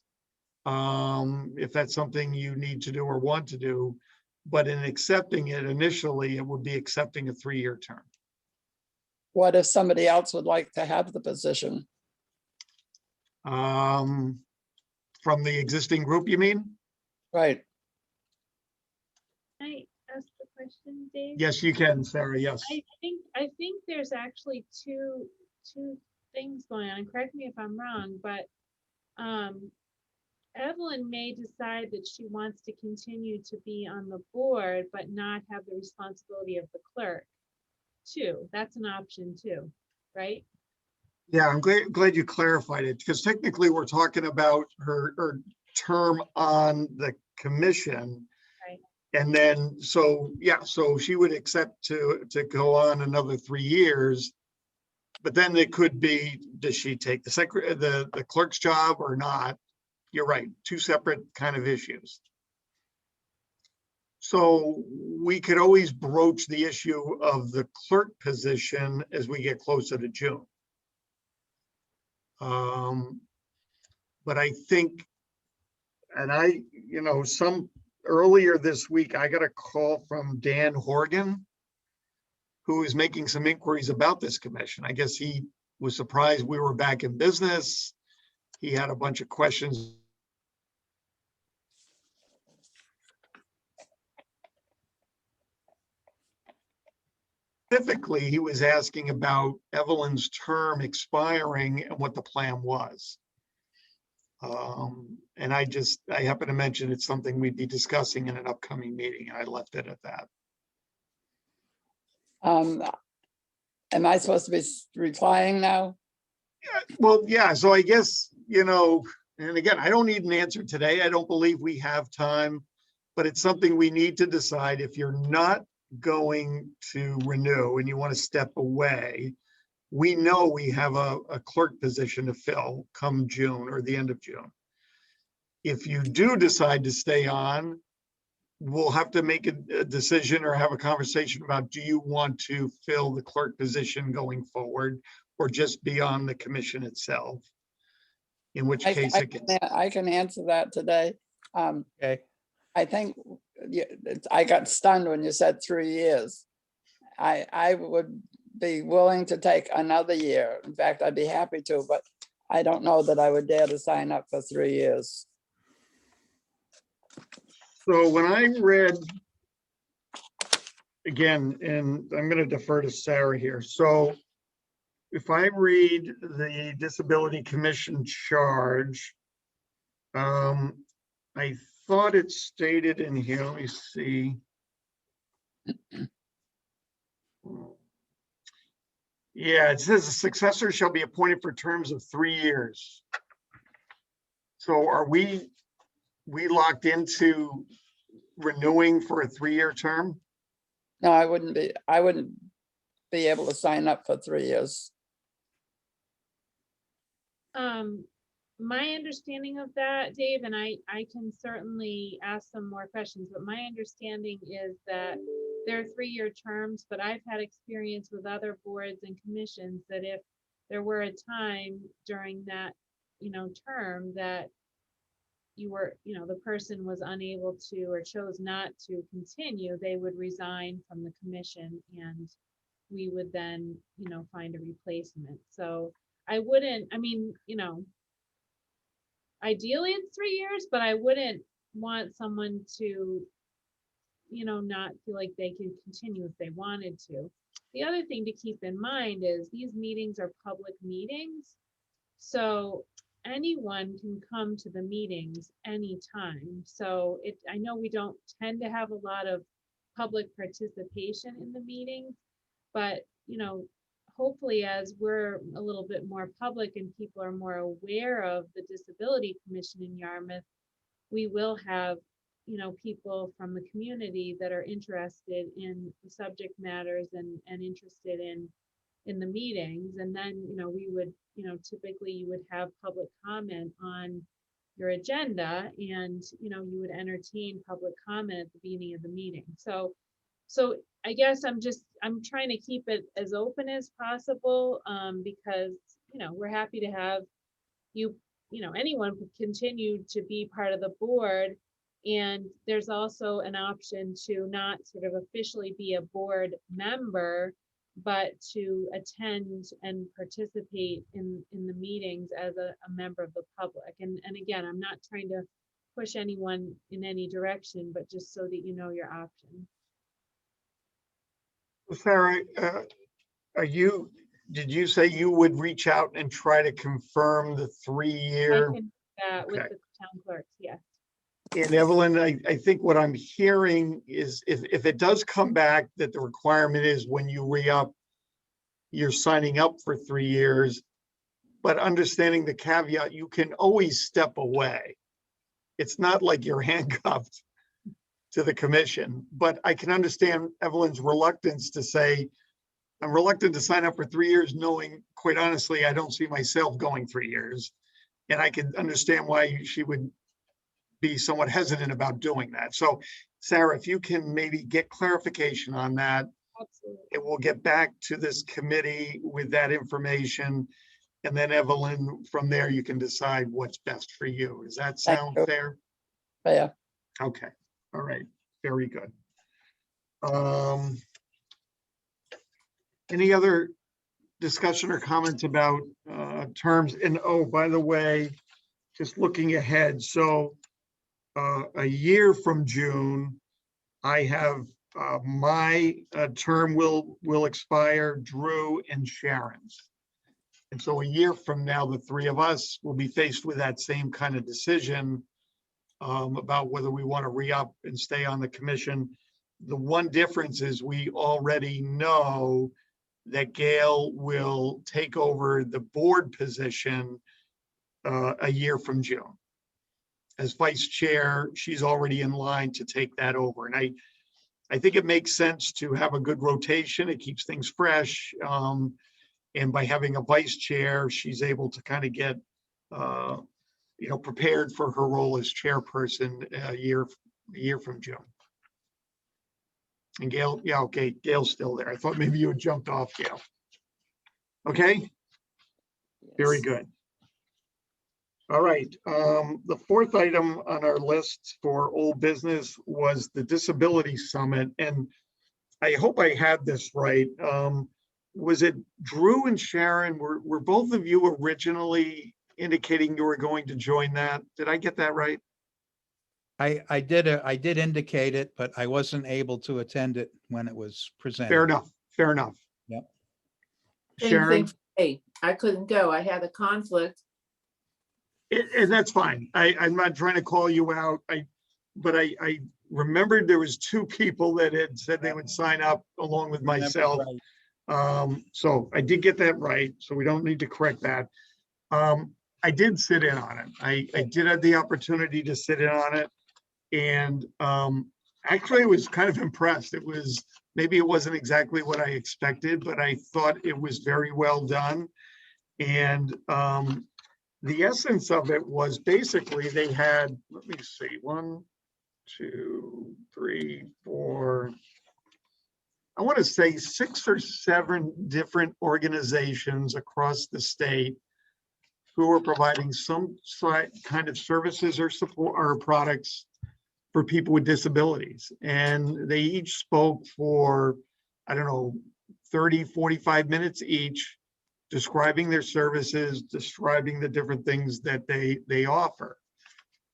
if that's something you need to do or want to do. But in accepting it initially, it would be accepting a 3-year term. What if somebody else would like to have the position? From the existing group, you mean? Right. Can I ask the question, Dave? Yes, you can, Sarah, yes. I think there's actually two things going on. Correct me if I'm wrong, but Evelyn may decide that she wants to continue to be on the board, but not have the responsibility of the clerk too. That's an option too, right? Yeah, I'm glad you clarified it, because technically we're talking about her term on the commission. Right. And then, so, yeah, so she would accept to go on another 3 years. But then it could be, does she take the clerk's job or not? You're right, 2 separate kind of issues. So we could always broach the issue of the clerk position as we get closer to June. But I think, and some earlier this week, I got a call from Dan Horgan, who is making some inquiries about this commission. I guess he was surprised we were back in business. He had a bunch of questions. Specifically, he was asking about Evelyn's term expiring and what the plan was. And I happened to mention it's something we'd be discussing in an upcoming meeting, and I left it at that. Am I supposed to be replying now? Well, yeah, so I guess, and again, I don't need an answer today. I don't believe we have time, but it's something we need to decide. If you're not going to renew and you want to step away, we know we have a clerk position to fill come June or the end of June. If you do decide to stay on, we'll have to make a decision or have a conversation about, do you want to fill the clerk position going forward or just be on the commission itself? In which case I can answer that today. Okay. I think I got stunned when you said 3 years. I would be willing to take another year. In fact, I'd be happy to, but I don't know that I would dare to sign up for 3 years. So when I read, again, and I'm going to defer to Sarah here. So if I read the Disability Commission charge, I thought it stated in here, let me see. Yeah, it says a successor shall be appointed for terms of 3 years. So are we locked into renewing for a 3-year term? No, I wouldn't be able to sign up for 3 years. My understanding of that, Dave, and I can certainly ask some more questions, but my understanding is that there are 3-year terms, but I've had experience with other boards and commissions that if there were a time during that, term that you were, the person was unable to or chose not to continue, they would resign from the commission and we would then, find a replacement. So I wouldn't, ideally it's 3 years, but I wouldn't want someone to, not feel like they can continue if they wanted to. The other thing to keep in mind is these meetings are public meetings. So anyone can come to the meetings anytime. So I know we don't tend to have a lot of public participation in the meetings, but, hopefully as we're a little bit more public and people are more aware of the Disability Commission in Yarmouth, we will have, people from the community that are interested in the subject matters and interested in the meetings. And then, we would, typically you would have public comment on your agenda and, you would entertain public comment at the beginning of the meeting. So I guess I'm trying to keep it as open as possible because, we're happy to have you, anyone could continue to be part of the board. And there's also an option to not sort of officially be a board member, but to attend and participate in the meetings as a member of the public. And again, I'm not trying to push anyone in any direction, but just so that you know your options. Sarah, did you say you would reach out and try to confirm the 3-year? I can do that with Okay. the town clerks, yes. And Evelyn, I think what I'm hearing is if it does come back that the requirement is when you re-up, you're signing up for 3 years, but understanding the caveat, you can always step away. It's not like you're handcuffed to the commission, but I can understand Evelyn's reluctance to say, I'm reluctant to sign up for 3 years, knowing, quite honestly, I don't see myself going 3 years. And I can understand why she would be somewhat hesitant about doing that. So Sarah, if you can maybe get clarification on that, Absolutely. it will get back to this committee with that information. And then Evelyn, from there, you can decide what's best for you. Does that sound fair? Yeah. Okay. All right, very good. Any other discussion or comments about terms? And oh, by the way, just looking ahead, so a year from June, I have my term will expire, Drew and Sharon's. And so a year from now, the three of us will be faced with that same kind of decision about whether we want to re-up and stay on the commission. The one difference is we already know that Gail will take over the board position a year from June. As vice chair, she's already in line to take that over. And I think it makes sense to have a good rotation. It keeps things fresh. And by having a vice chair, she's able to kind of get, prepared for her role as chairperson a year from June. And Gail, yeah, okay, Gail's still there. I thought maybe you had jumped off, Gail. Okay, very Yes. good. All right, the fourth item on our list for old business was the Disability Summit. And I hope I had this right. Was it Drew and Sharon? Were both of you originally indicating you were going to join that? Did I get that right? I did indicate it, but I wasn't able to attend it when it was presented. Fair enough, fair enough. Yep. Same Sharon? thing. Hey, I couldn't go. I had a conflict. And that's fine. I'm not trying to call you out. But I remembered there was two people that had said they would sign up along with Remember myself. right. So I did get that right. So we don't need to correct that. I did sit in on it. I did have the opportunity to sit in on it. And actually I was kind of impressed. Maybe it wasn't exactly what I expected, but I thought it was very well done. And the essence of it was basically they had, let me see, 1, 2, 3, 4, I want to say 6 or 7 different organizations across the state who are providing some kind of services or support or products for people with disabilities. And they each spoke for, I don't know, 30, 45 minutes each, describing their services, describing the different things that they offer.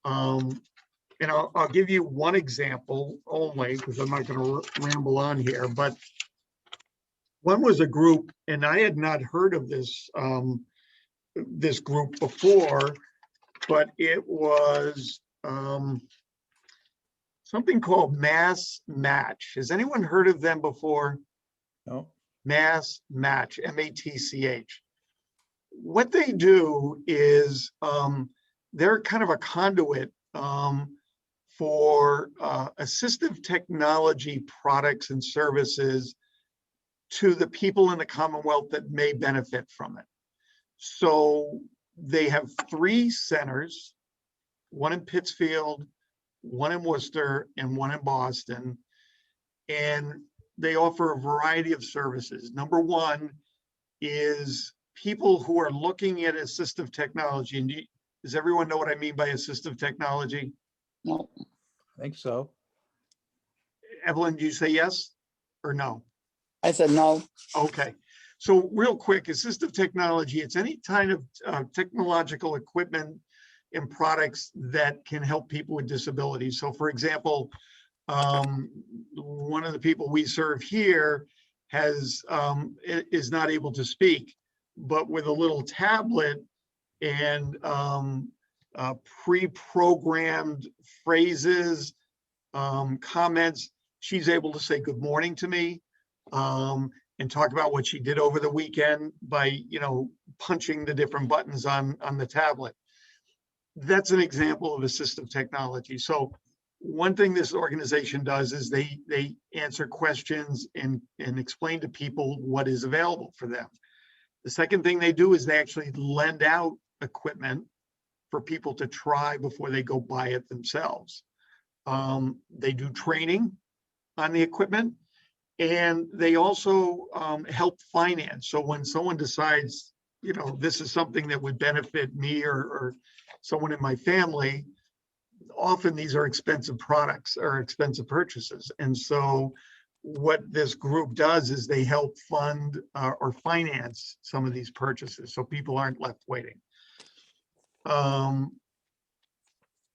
And I'll give you one example only, because I'm not going to ramble on here, but one was a group, and I had not heard of this, this group before, but it was something called Mass Match. Has anyone heard of them before? No. Mass Match, M-A-T-C-H. What they do is they're kind of a conduit for assistive technology products and services to the people in the Commonwealth that may benefit from it. So they have 3 centers, one in Pittsfield, one in Worcester, and one in Boston. And they offer a variety of services. Number one is people who are looking at assistive technology. And does everyone know what I mean by assistive technology? No, I think so. Evelyn, do you say yes or no? I said no. Okay. So real quick, assistive technology, it's any kind of technological equipment and products that can help people with disabilities. So for example, one of the people we serve here is not able to speak, but with a little tablet and pre-programmed phrases, comments, she's able to say good morning to me and talk about what she did over the weekend by, punching the different buttons on the tablet. That's an example of assistive technology. So one thing this organization does is they answer questions and explain to people what is available for them. The second thing they do is they actually lend out equipment for people to try before they go buy it themselves. They do training on the equipment, and they also help finance. So when someone decides, this is something that would benefit me or someone in my family, often these are expensive products or expensive purchases. And so what this group does is they help fund or finance some of these purchases, so people aren't left waiting.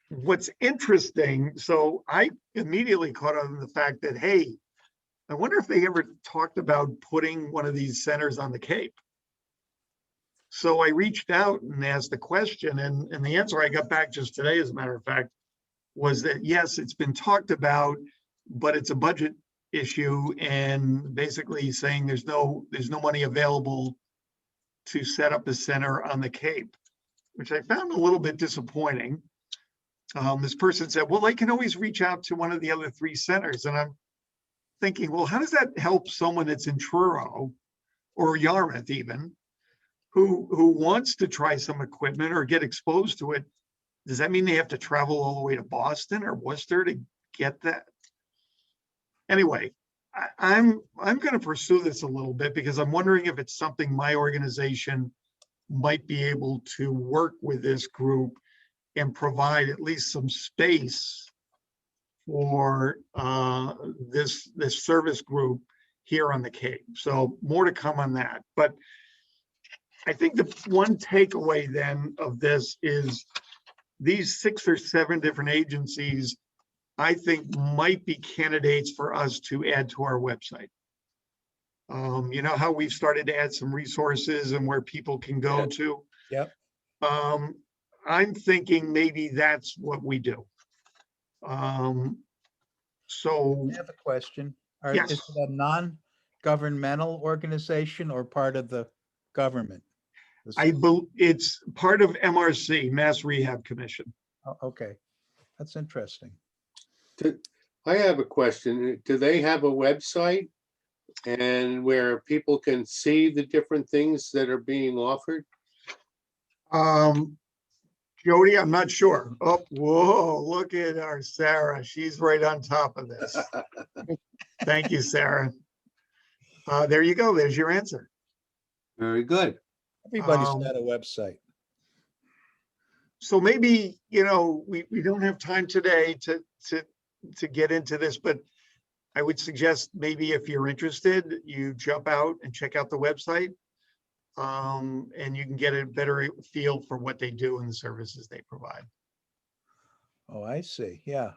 What's interesting, so I immediately caught on the fact that, hey, I wonder if they ever talked about putting one of these centers on the Cape. So I reached out and asked the question, and the answer I got back just today, as a matter of fact, was that yes, it's been talked about, but it's a budget issue, and basically saying there's no money available to set up a center on the Cape, which I found a little bit disappointing. This person said, well, they can always reach out to one of the other 3 centers. And I'm thinking, well, how does that help someone that's in Truro or Yarmouth even, who wants to try some equipment or get exposed to it? Does that mean they have to travel all the way to Boston or Worcester to get that? Anyway, I'm going to pursue this a little bit because I'm wondering if it's something my organization might be able to work with this group and provide at least some space for this service group here on the Cape. So more to come on that. But I think the one takeaway then of this is these 6 or 7 different agencies, I think, might be candidates for us to add to our website. You know how we've started to add some resources and where people can go to? Yep. I'm thinking maybe that's what we do. So I have a question. Yes. Is it a non-governmental organization or part of the government? it's part of MRC, Mass Rehab Commission. Oh, okay, that's interesting. I have a question. Do they have a website and where people can see the different things that are being offered? Jody, I'm not sure. Oh, whoa, look at our Sarah. She's right on top of this. Thank you, Sarah. There you go. There's your answer. Very good. Everybody's got a website. So maybe, you know, we don't have time today to get into this, but I would suggest maybe if you're interested, you jump out and check out the website. And you can get a better feel for what they do and the services they provide. Oh, I see. Yeah,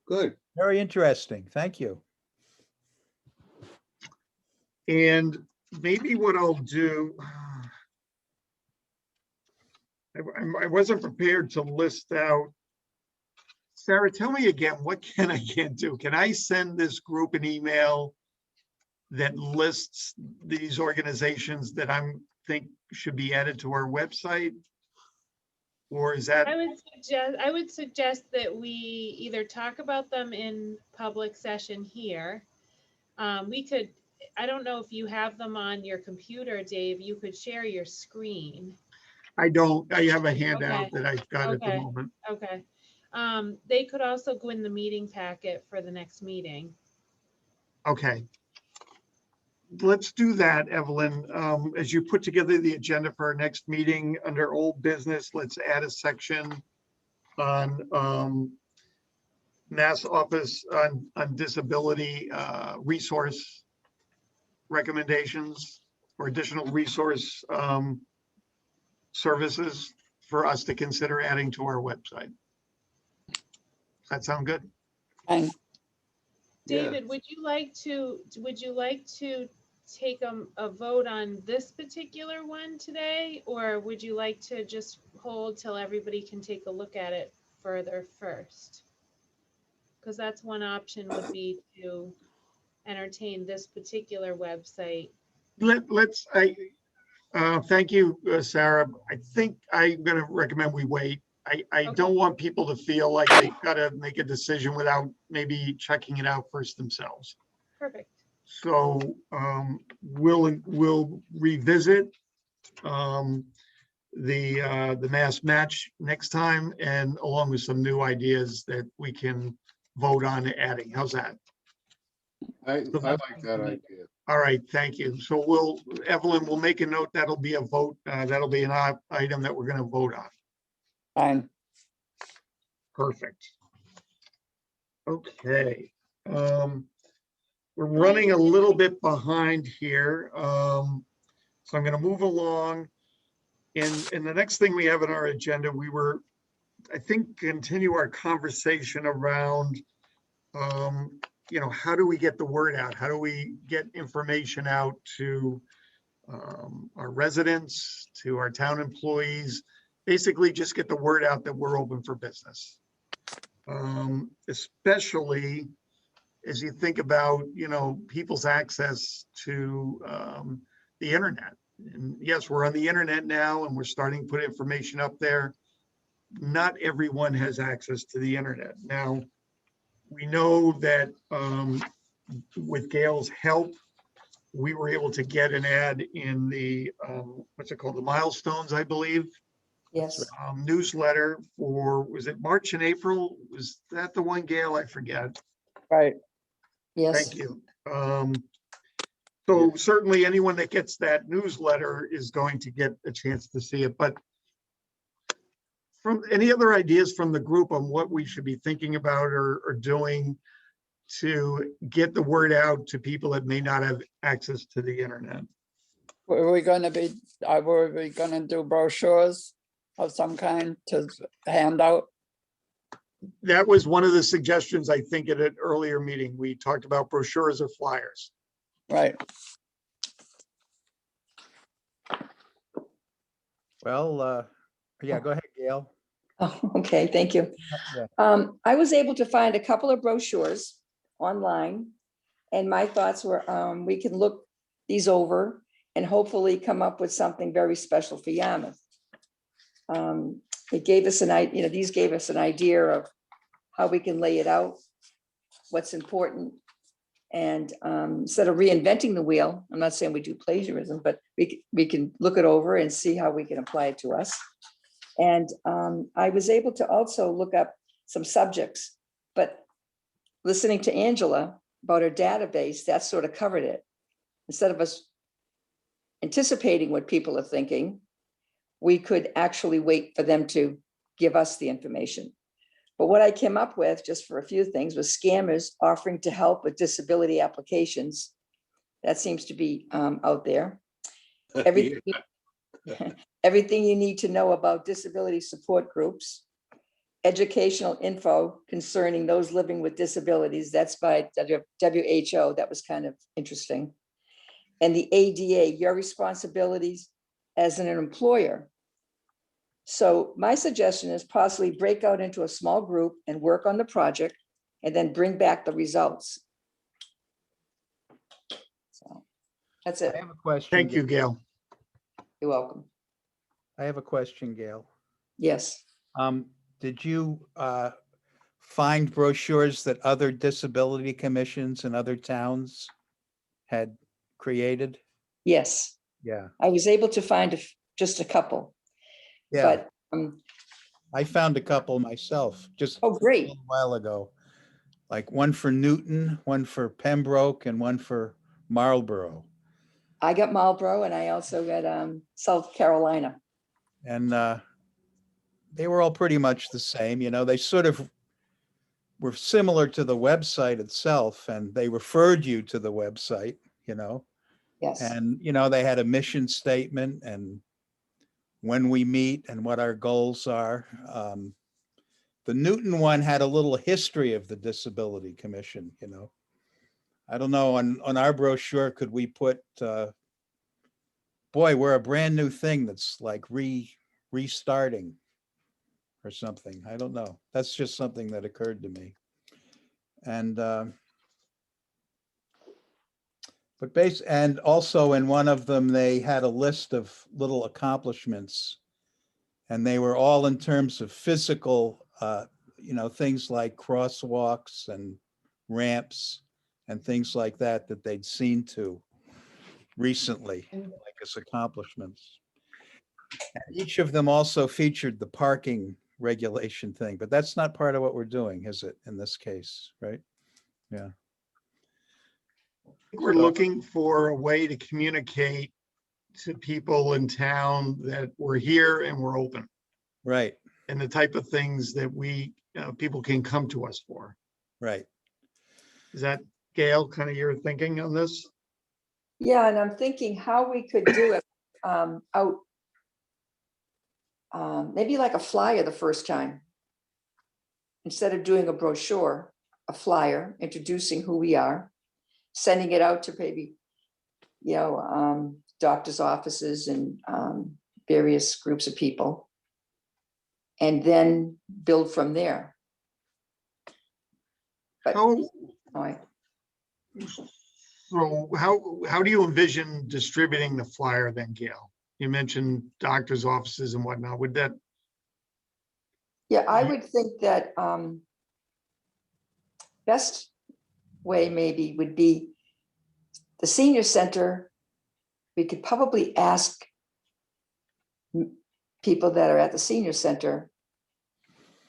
Good. very interesting. Thank you. And maybe what I'll do, I wasn't prepared to list out. Sarah, tell me again, what can I can't do? Can I send this group an email that lists these organizations that think should be added to our website? Or is that? I would suggest that we either talk about them in public session here. We could, I don't know if you have them on your computer, Dave, you could share your screen. I don't. I have a handout Okay. that I've got at the Okay. moment. Okay. They could also go in the meeting packet for the next meeting. Okay. Let's do that, Evelyn. As you put together the agenda for our next meeting under old business, let's add a section on Mass Office on Disability resource recommendations or additional resource services for us to consider adding to our website. Does that sound good? And David, would you like to take a vote on this particular one today, or would you like to just hold till everybody can take a look at it further first? Because that's one option, would be to entertain this particular website. Thank you, Sarah. I think I'm going to recommend we wait. I Okay. don't want people to feel like they've got to make a decision without maybe checking it out first themselves. Perfect. So we'll revisit the mass match next time, and along with some new ideas that we can vote on adding. How's that? I like that idea. All right, thank you. So Evelyn, we'll make a note. That'll be a vote. That'll be an item that we're going to vote on. fine. Perfect. Okay. We're running a little bit behind here. So I'm going to move along. And the next thing we have on our agenda, I think, continue our conversation around, how do we get the word out? How do we get information out to our residents, to our town employees? Basically, just get the word out that we're open for business. Especially as you think about, people's access to the internet. And yes, we're on the internet now and we're starting to put information up there. Not everyone has access to the internet. Now, we know that with Gail's help, we were able to get an ad in the, what's it called? The Milestones, I believe. Yes. Newsletter for, was it March and April? Was that the one, Gail? I forget. Right. Yes. Thank you. So certainly anyone that gets that newsletter is going to get a chance to see it, but from any other ideas from the group on what we should be thinking about or doing to get the word out to people that may not have access to the internet? Were we going to do brochures of some kind to hand out? That was one of the suggestions, I think, at an earlier meeting. We talked about brochures or flyers. Right. Well, yeah, go ahead, Gail. Oh, okay, thank you. Yeah. I was able to find a couple of brochures online, and my thoughts were, we can look these over and hopefully come up with something very special for Yarmouth. It gave us these gave us an idea of how we can lay it out, what's important. And instead of reinventing the wheel, I'm not saying we do plagiarism, but we can look it over and see how we can apply it to us. And I was able to also look up some subjects, but listening to Angela about her database, that sort of covered it. Instead of us anticipating what people are thinking, we could actually wait for them to give us the information. But what I came up with, just for a few things, was scammers offering to help with disability applications. That seems to be out there. Everything, everything you need to know about disability support groups, educational info concerning those living with disabilities. That's by WHO. That was kind of interesting. And the ADA, your responsibilities as an employer. So my suggestion is possibly break out into a small group and work on the project and then bring back the results. So that's it. I have a question. Thank you, Gail. Gail. You're welcome. I have a question, Gail. Yes. Did you find brochures that other disability commissions in other towns had created? Yes. Yeah. I was able to find just a couple. Yeah. But I found a couple myself just oh, a great. little while ago. Like one for Newton, one for Pembroke, and one for Marlborough. I got Marlboro and I also got South Carolina. And they were all pretty much the same. They sort of were similar to the website itself, and they referred you to the website, Yes. and, they had a mission statement and when we meet and what our goals are. The Newton one had a little history of the Disability Commission, I don't know, on our brochure, could we put, boy, we're a brand new thing that's like restarting or something. I don't know. That's just something that occurred to me. And, and also in one of them, they had a list of little accomplishments, and they were all in terms of physical, things like crosswalks and ramps and things like that they'd seen to recently, like as accomplishments. And each of them also featured the parking regulation thing, but that's not part of what we're doing, is it, in this case, right? Yeah. We're looking for a way to communicate to people in town that we're here and we're open. Right. And the type of things that people can come to us for. right. Is that, Gail, kind of your thinking on this? Yeah, and I'm thinking how we could do it out. Maybe like a flyer the first time. Instead of doing a brochure, a flyer introducing who we are, sending it out to maybe, doctor's offices and various groups of people. And then build from there. But, How, all right. so how do you envision distributing the flyer then, Gail? You mentioned doctor's offices and whatnot. Would that, Yeah, I would think that best way maybe would be the senior center. We could probably ask people that are at the senior center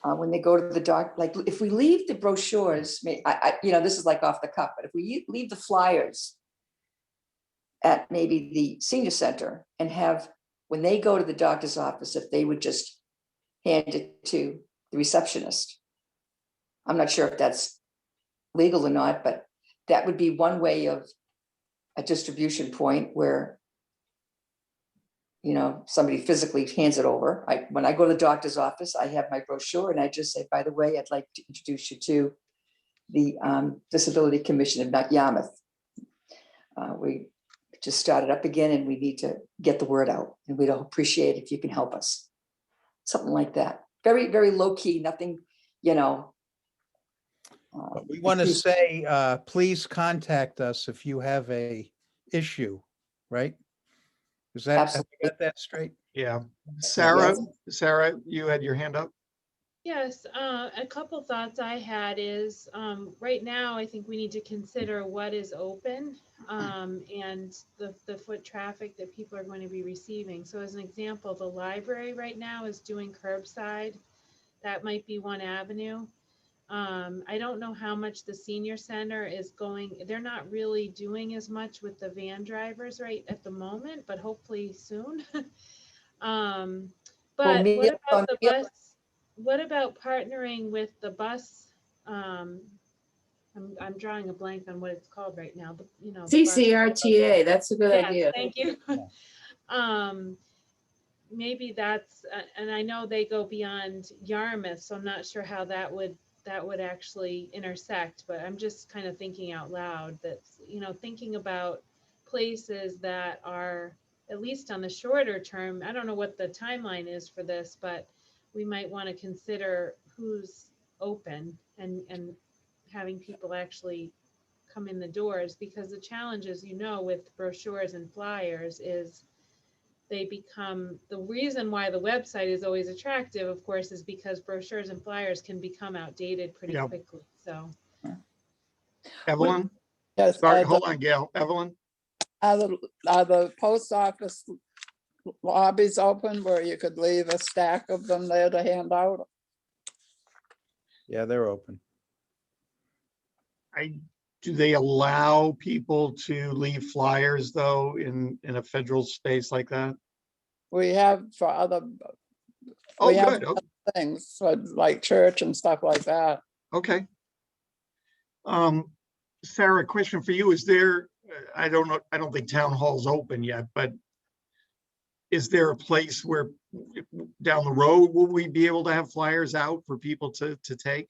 when they go to the doc, like if we leave the brochures, this is like off the cuff, but if we leave the flyers at maybe the senior center and have, when they go to the doctor's office, if they would just hand it to the receptionist. I'm not sure if that's legal or not, but that would be one way of a distribution point where somebody physically hands it over. When I go to the doctor's office, I have my brochure and I just say, by the way, I'd like to introduce you to the Disability Commission of Yarmouth. We just started up again and we need to get the word out and we'd appreciate it if you can help us. Something like that. Very, very low key, nothing, But we want to say, please contact us if you have a issue, right? Is that, have Absolutely. we got that straight? yeah. Sarah, Yes. Sarah, you had your hand up? Yes, a couple thoughts I had is, right now, I think we need to consider what is open, and the foot traffic that people are going to be receiving. So as an example, the library right now is doing curbside. That might be one avenue. I don't know how much the senior center is going, they're not really doing as much with the van drivers right at the moment, but hopefully soon. But what about the bus? What about partnering with the bus? I'm drawing a blank on what it's called right now, the bus. CCRTA, that's a good Yes, idea. thank you. Maybe that's, and I know they go beyond Yarmouth, so I'm not sure how that would actually intersect, but I'm just kind of thinking out loud that, thinking about places that are, at least on the shorter term, I don't know what the timeline is for this, but we might want to consider who's open and having people actually come in the doors, because the challenge, as with brochures and flyers is they become, the reason why the website is always attractive, of course, is because brochures and flyers can become outdated pretty Yeah. quickly. So Evelyn? Yes, Sorry, hold on, Gail. Evelyn? are the post office lobbies open where you could leave a stack of them there to hand out? Yeah, they're open. Do they allow people to leave flyers though in a federal space like that? We have for other, Oh, we have good. Oh, things, so like church and stuff like that. okay. Sarah, question for you. Is there, I don't know, I don't think town hall's open yet, but is there a place where down the road, will we be able to have flyers out for people to take?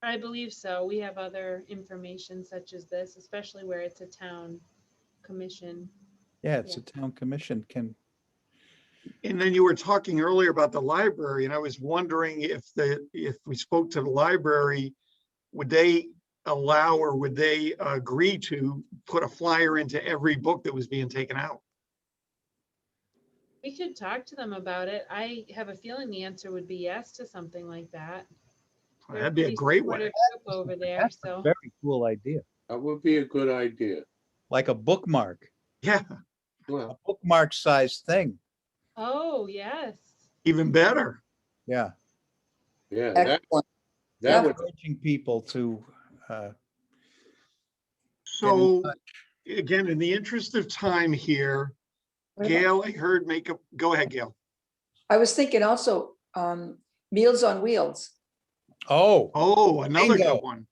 I believe so. We have other information such as this, especially where it's a town commission. Yeah, it's a town commission can, And then you were talking earlier about the library, and I was wondering if we spoke to the library, would they allow or would they agree to put a flyer into every book that was being taken out? We could talk to them about it. I have a feeling the answer would be yes to something like that. They're That'd be a pretty great supportive way. group over there, that's a so. very cool idea, That would be a good idea. like a bookmark, Yeah, a Well, bookmark sized thing. Oh, yes. even better. Yeah. yeah, that Excellent. that would, Encouraging people to, So again, in the interest of time here, Gail, I heard go ahead, Gail. I was thinking also Meals on Wheels. oh, Oh, another Bingo. good one.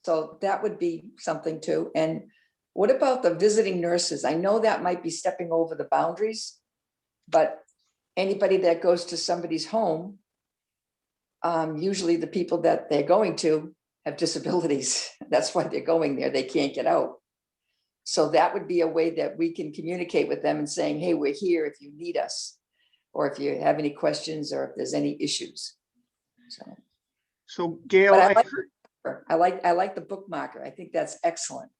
So that would be something too. And what about the visiting nurses? I know that might be stepping over the boundaries, but anybody that goes to somebody's home, usually the people that they're going to have disabilities. That's why they're going there. They can't get out. So that would be a way that we can communicate with them and saying, hey, we're here if you need us, or if you have any questions, or if there's any issues. So Gail, But I I like- heard, I like the bookmarker. I think that's excellent.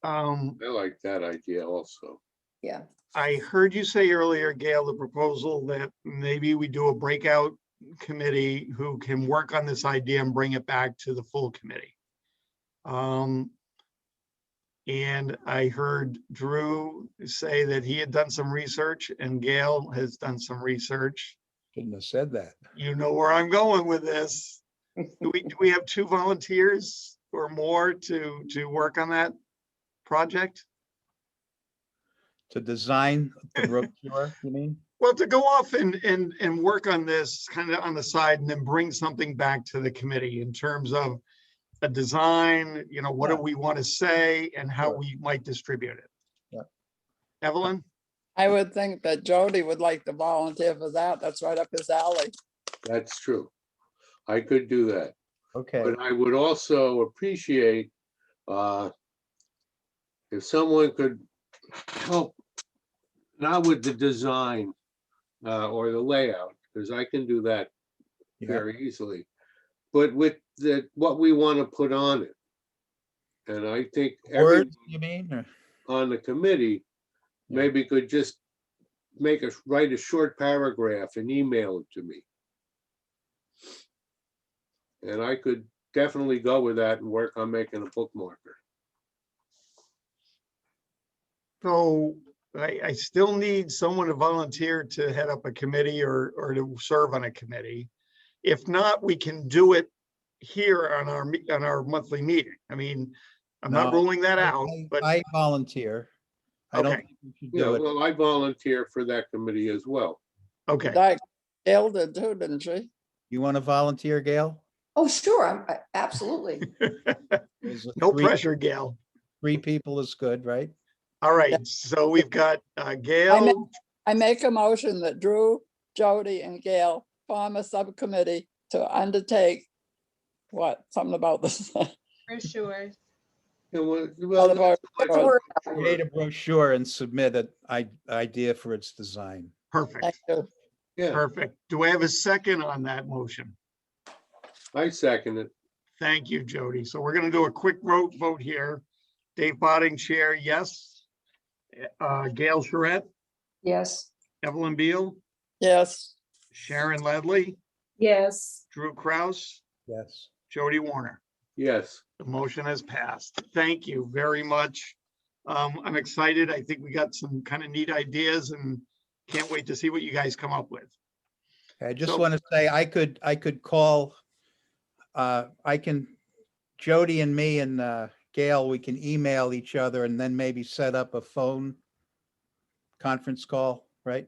I like that idea also. Yeah. I heard you say earlier, Gail, the proposal that maybe we do a breakout committee who can work on this idea and bring it back to the full committee. And I heard Drew say that he had done some research and Gail has done some research. Shouldn't have said that. You know where I'm going with this. Do we have 2 volunteers or more to work on that project? To design the brochure, you mean? Well, to go off and work on this kind of on the side and then bring something back to the committee in terms of a design, you know, what do Yeah. we want to say and how Sure. we might distribute it. Yeah. Evelyn? I would think that Jody would like to volunteer for that. That's right up his alley. That's true. I could do that. Okay, But I would also appreciate if someone could help, not with the design or the layout, because I can do that yeah, very easily, but with what we want to put on it. And I think everyone words, you mean? Or- on the committee Yeah. maybe could just write a short paragraph and email it to me. And I could definitely go with that and work on making a bookmarker. So I still need someone to volunteer to head up a committee or to serve on a committee. If not, we can do it here on our monthly meeting. I mean, I'm not No, ruling that out, but I volunteer. I don't Okay. think we should Yeah, do it. well, I volunteer for that committee as well. okay. That Gail did too, didn't she? You want to volunteer, Gail? Oh, sure. Absolutely. Is it No three- pressure, Gail. 3 people is good, right? All right, so we've got Gail, I make a motion that Drew, Jody, and Gail form a subcommittee to undertake what, something about this. For sure. Yeah, well, About- Get the word out. Create a brochure and submit an idea for its design. Thank perfect, you. yeah, perfect. Do I have a second on that motion? I second it. Thank you, Jody. So we're gonna do a quick vote here. Dave Botting, chair, yes. Gail Charette, Yes. Evelyn Beal, Yes, Sharon Ledley, Yes. Drew Kraus, Yes. Jody Warner. Yes, The motion has passed. Thank you very much. I'm excited. I think we got some kind of neat ideas and can't wait to see what you guys come up with. I just So- want to say I could call, Jody and me and Gail, we can email each other and then maybe set up a phone conference call, right?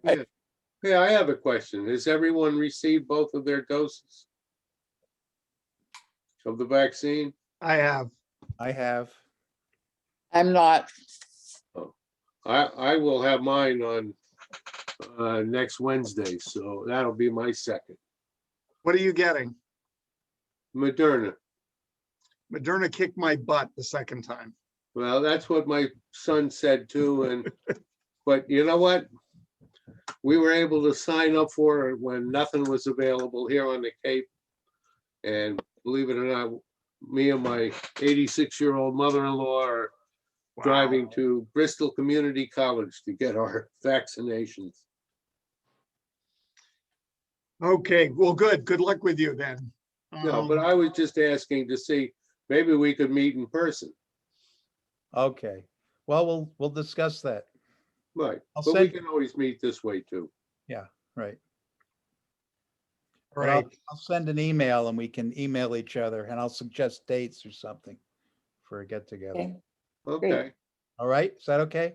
yeah, I have a question. Has everyone received both of their doses of the vaccine? I have. I have. I'm not. I will have mine on next Wednesday, so that'll be my second. What are you getting? Moderna. Moderna kicked my butt the second time. Well, that's what my son said too, and, but you know what? We were able to sign up for it when nothing was available here on the Cape. And believe it or not, me and my 86-year-old mother-in-law are driving to Bristol Community College to get our vaccinations. Okay, well, good. Good luck with you then. No, but I was just asking to see, maybe we could meet in person. Okay. Well, we'll discuss that. Right, I'll but we send- can always meet this way too. Right. All But right, I'll send an email and we can email each other and I'll suggest dates or something for a get together. Okay. Okay. All right? Is that okay?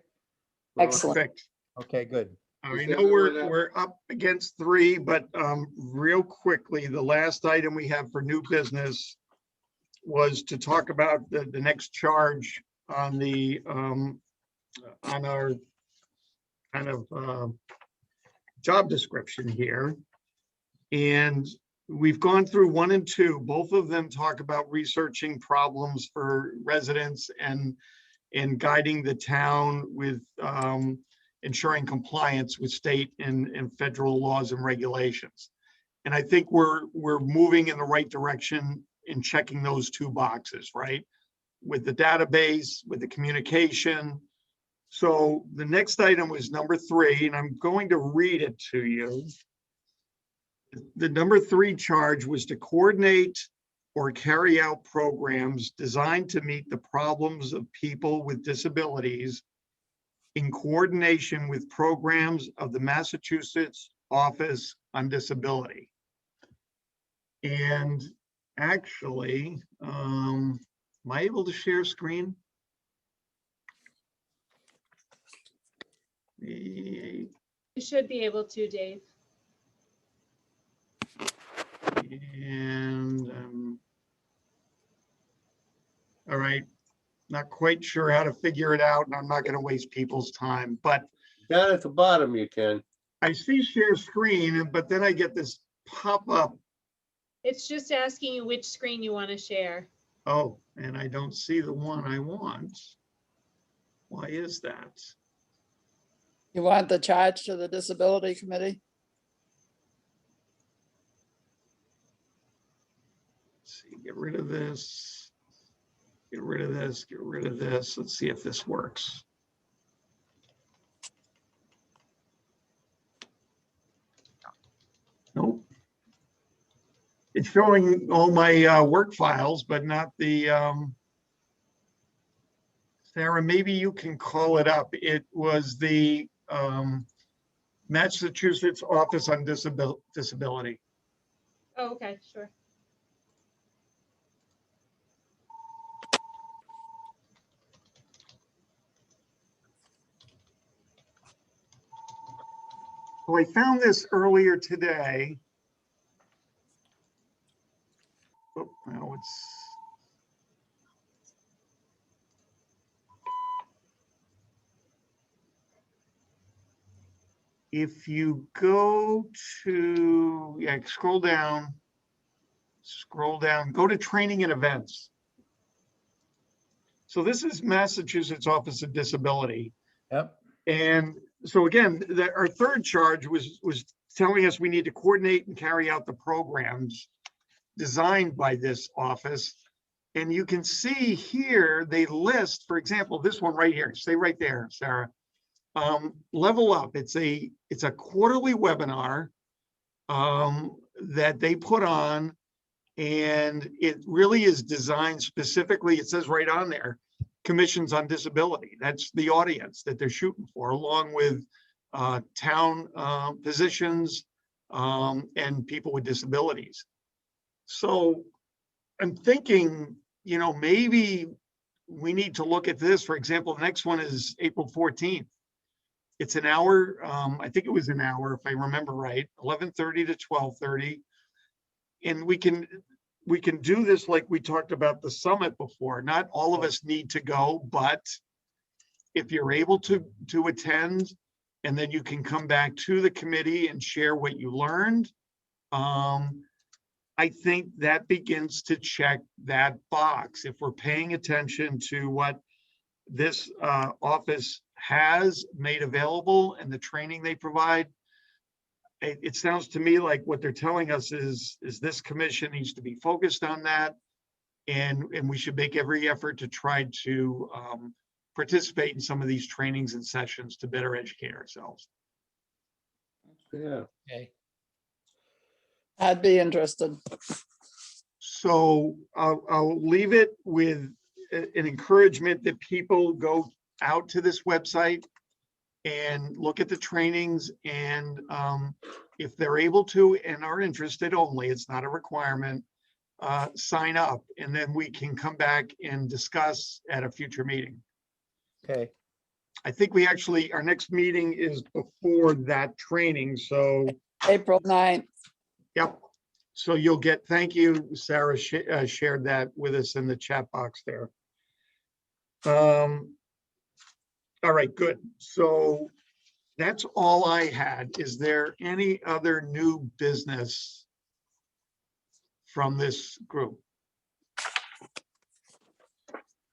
Well, Excellent. perfect. Okay, good. I Does know everyone have- we're up against 3, but real quickly, the last item we have for new business was to talk about the next charge on the, on our kind of job description here. And we've gone through 1 and 2. Both of them talk about researching problems for residents and guiding the town with ensuring compliance with state and federal laws and regulations. And I think we're moving in the right direction in checking those 2 boxes, right? With the database, with the communication. So the next item was number 3, and I'm going to read it to you. The number 3 charge was to coordinate or carry out programs designed to meet the problems of people with disabilities in coordination with programs of the Massachusetts Office on Disability. And actually, am I able to share screen? You should be able to, Dave. And all right, not quite sure how to figure it out, and I'm not going to waste people's time, but Down at the bottom, you can. I see share screen, but then I get this pop up. It's just asking you which screen you want to share. Oh, and I don't see the one I want. Why is that? You want the charge to the Disability Committee? Let's see, get rid of this. Get rid of this, get rid of this. Let's see if this works. Nope. It's showing all my work files, but not the, Sarah, maybe you can call it up. It was the Massachusetts Office on Disability. Oh, okay, sure. So I found this earlier today. Oh, now it's. If you go to, yeah, scroll down, go to training and events. So this is Massachusetts Office of Disability. Yep. And so again, our 3rd charge was telling us we need to coordinate and carry out the programs designed by this office. And you can see here, they list, for example, this one right here, stay right there, Sarah. Level Up, it's a quarterly webinar that they put on, and it really is designed specifically, it says right on there, commissions on disability. That's the audience that they're shooting for, along with town physicians and people with disabilities. So I'm thinking, you know, maybe we need to look at this. For example, the next one is April 14th. It's an hour, I think it was an hour, if I remember right, 11:30 to 12:30. And we can do this like we talked about the summit before. Not all of us need to go, but if you're able to attend, and then you can come back to the committee and share what you learned, I think that begins to check that box. If we're paying attention to what this office has made available and the training they provide, it sounds to me like what they're telling us is this commission needs to be focused on that, and we should make every effort to try to participate in some of these trainings and sessions to better educate ourselves. Yeah. Okay. I'd be interested. So I'll leave it with an encouragement that people go out to this website and look at the trainings, and if they're able to and are interested only, it's not a requirement, sign up, and then we can come back and discuss at a future meeting. Okay. I think we actually, our next meeting is before that training, so April 9th. yep. So you'll get, thank you, Sarah shared that with us in the chat box there. All right, good. So that's all I had. Is there any other new business from this group?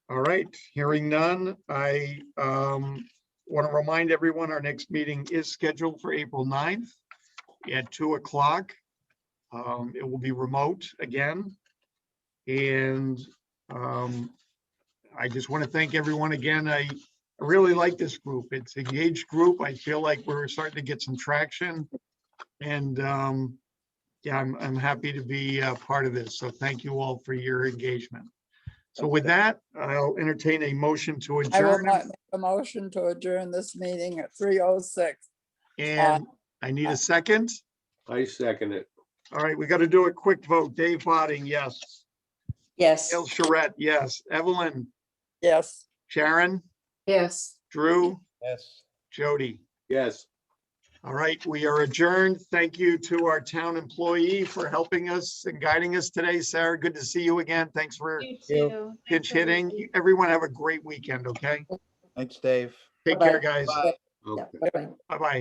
All right, hearing none, I want to remind everyone our next meeting is scheduled for April 9th at 2 o'clock. It will be remote again. And I just want to thank everyone again. I really like this group. It's an engaged group. I feel like we're starting to get some traction. And yeah, I'm happy to be a part of this. So thank you all for your engagement. So with that, I'll entertain a motion to I will adjourn. make a motion to adjourn this meeting at 3:06. And I need a second. I second it. All right, we got to do a quick vote. Dave Botting, yes. Yes. Gail Charette, yes. Evelyn, Yes. Sharon, Yes. Drew, Yes. Jody. Yes. All right, we are adjourned. Thank you to our town employee for helping us and guiding us today. Sarah, good to see you again. Thanks for You too. pinch Thanks, everybody. hitting. Everyone have a great weekend, okay? Thanks, Dave. Take Bye-bye. care, guys. Bye. Yeah, Okay. bye-bye. Bye-bye.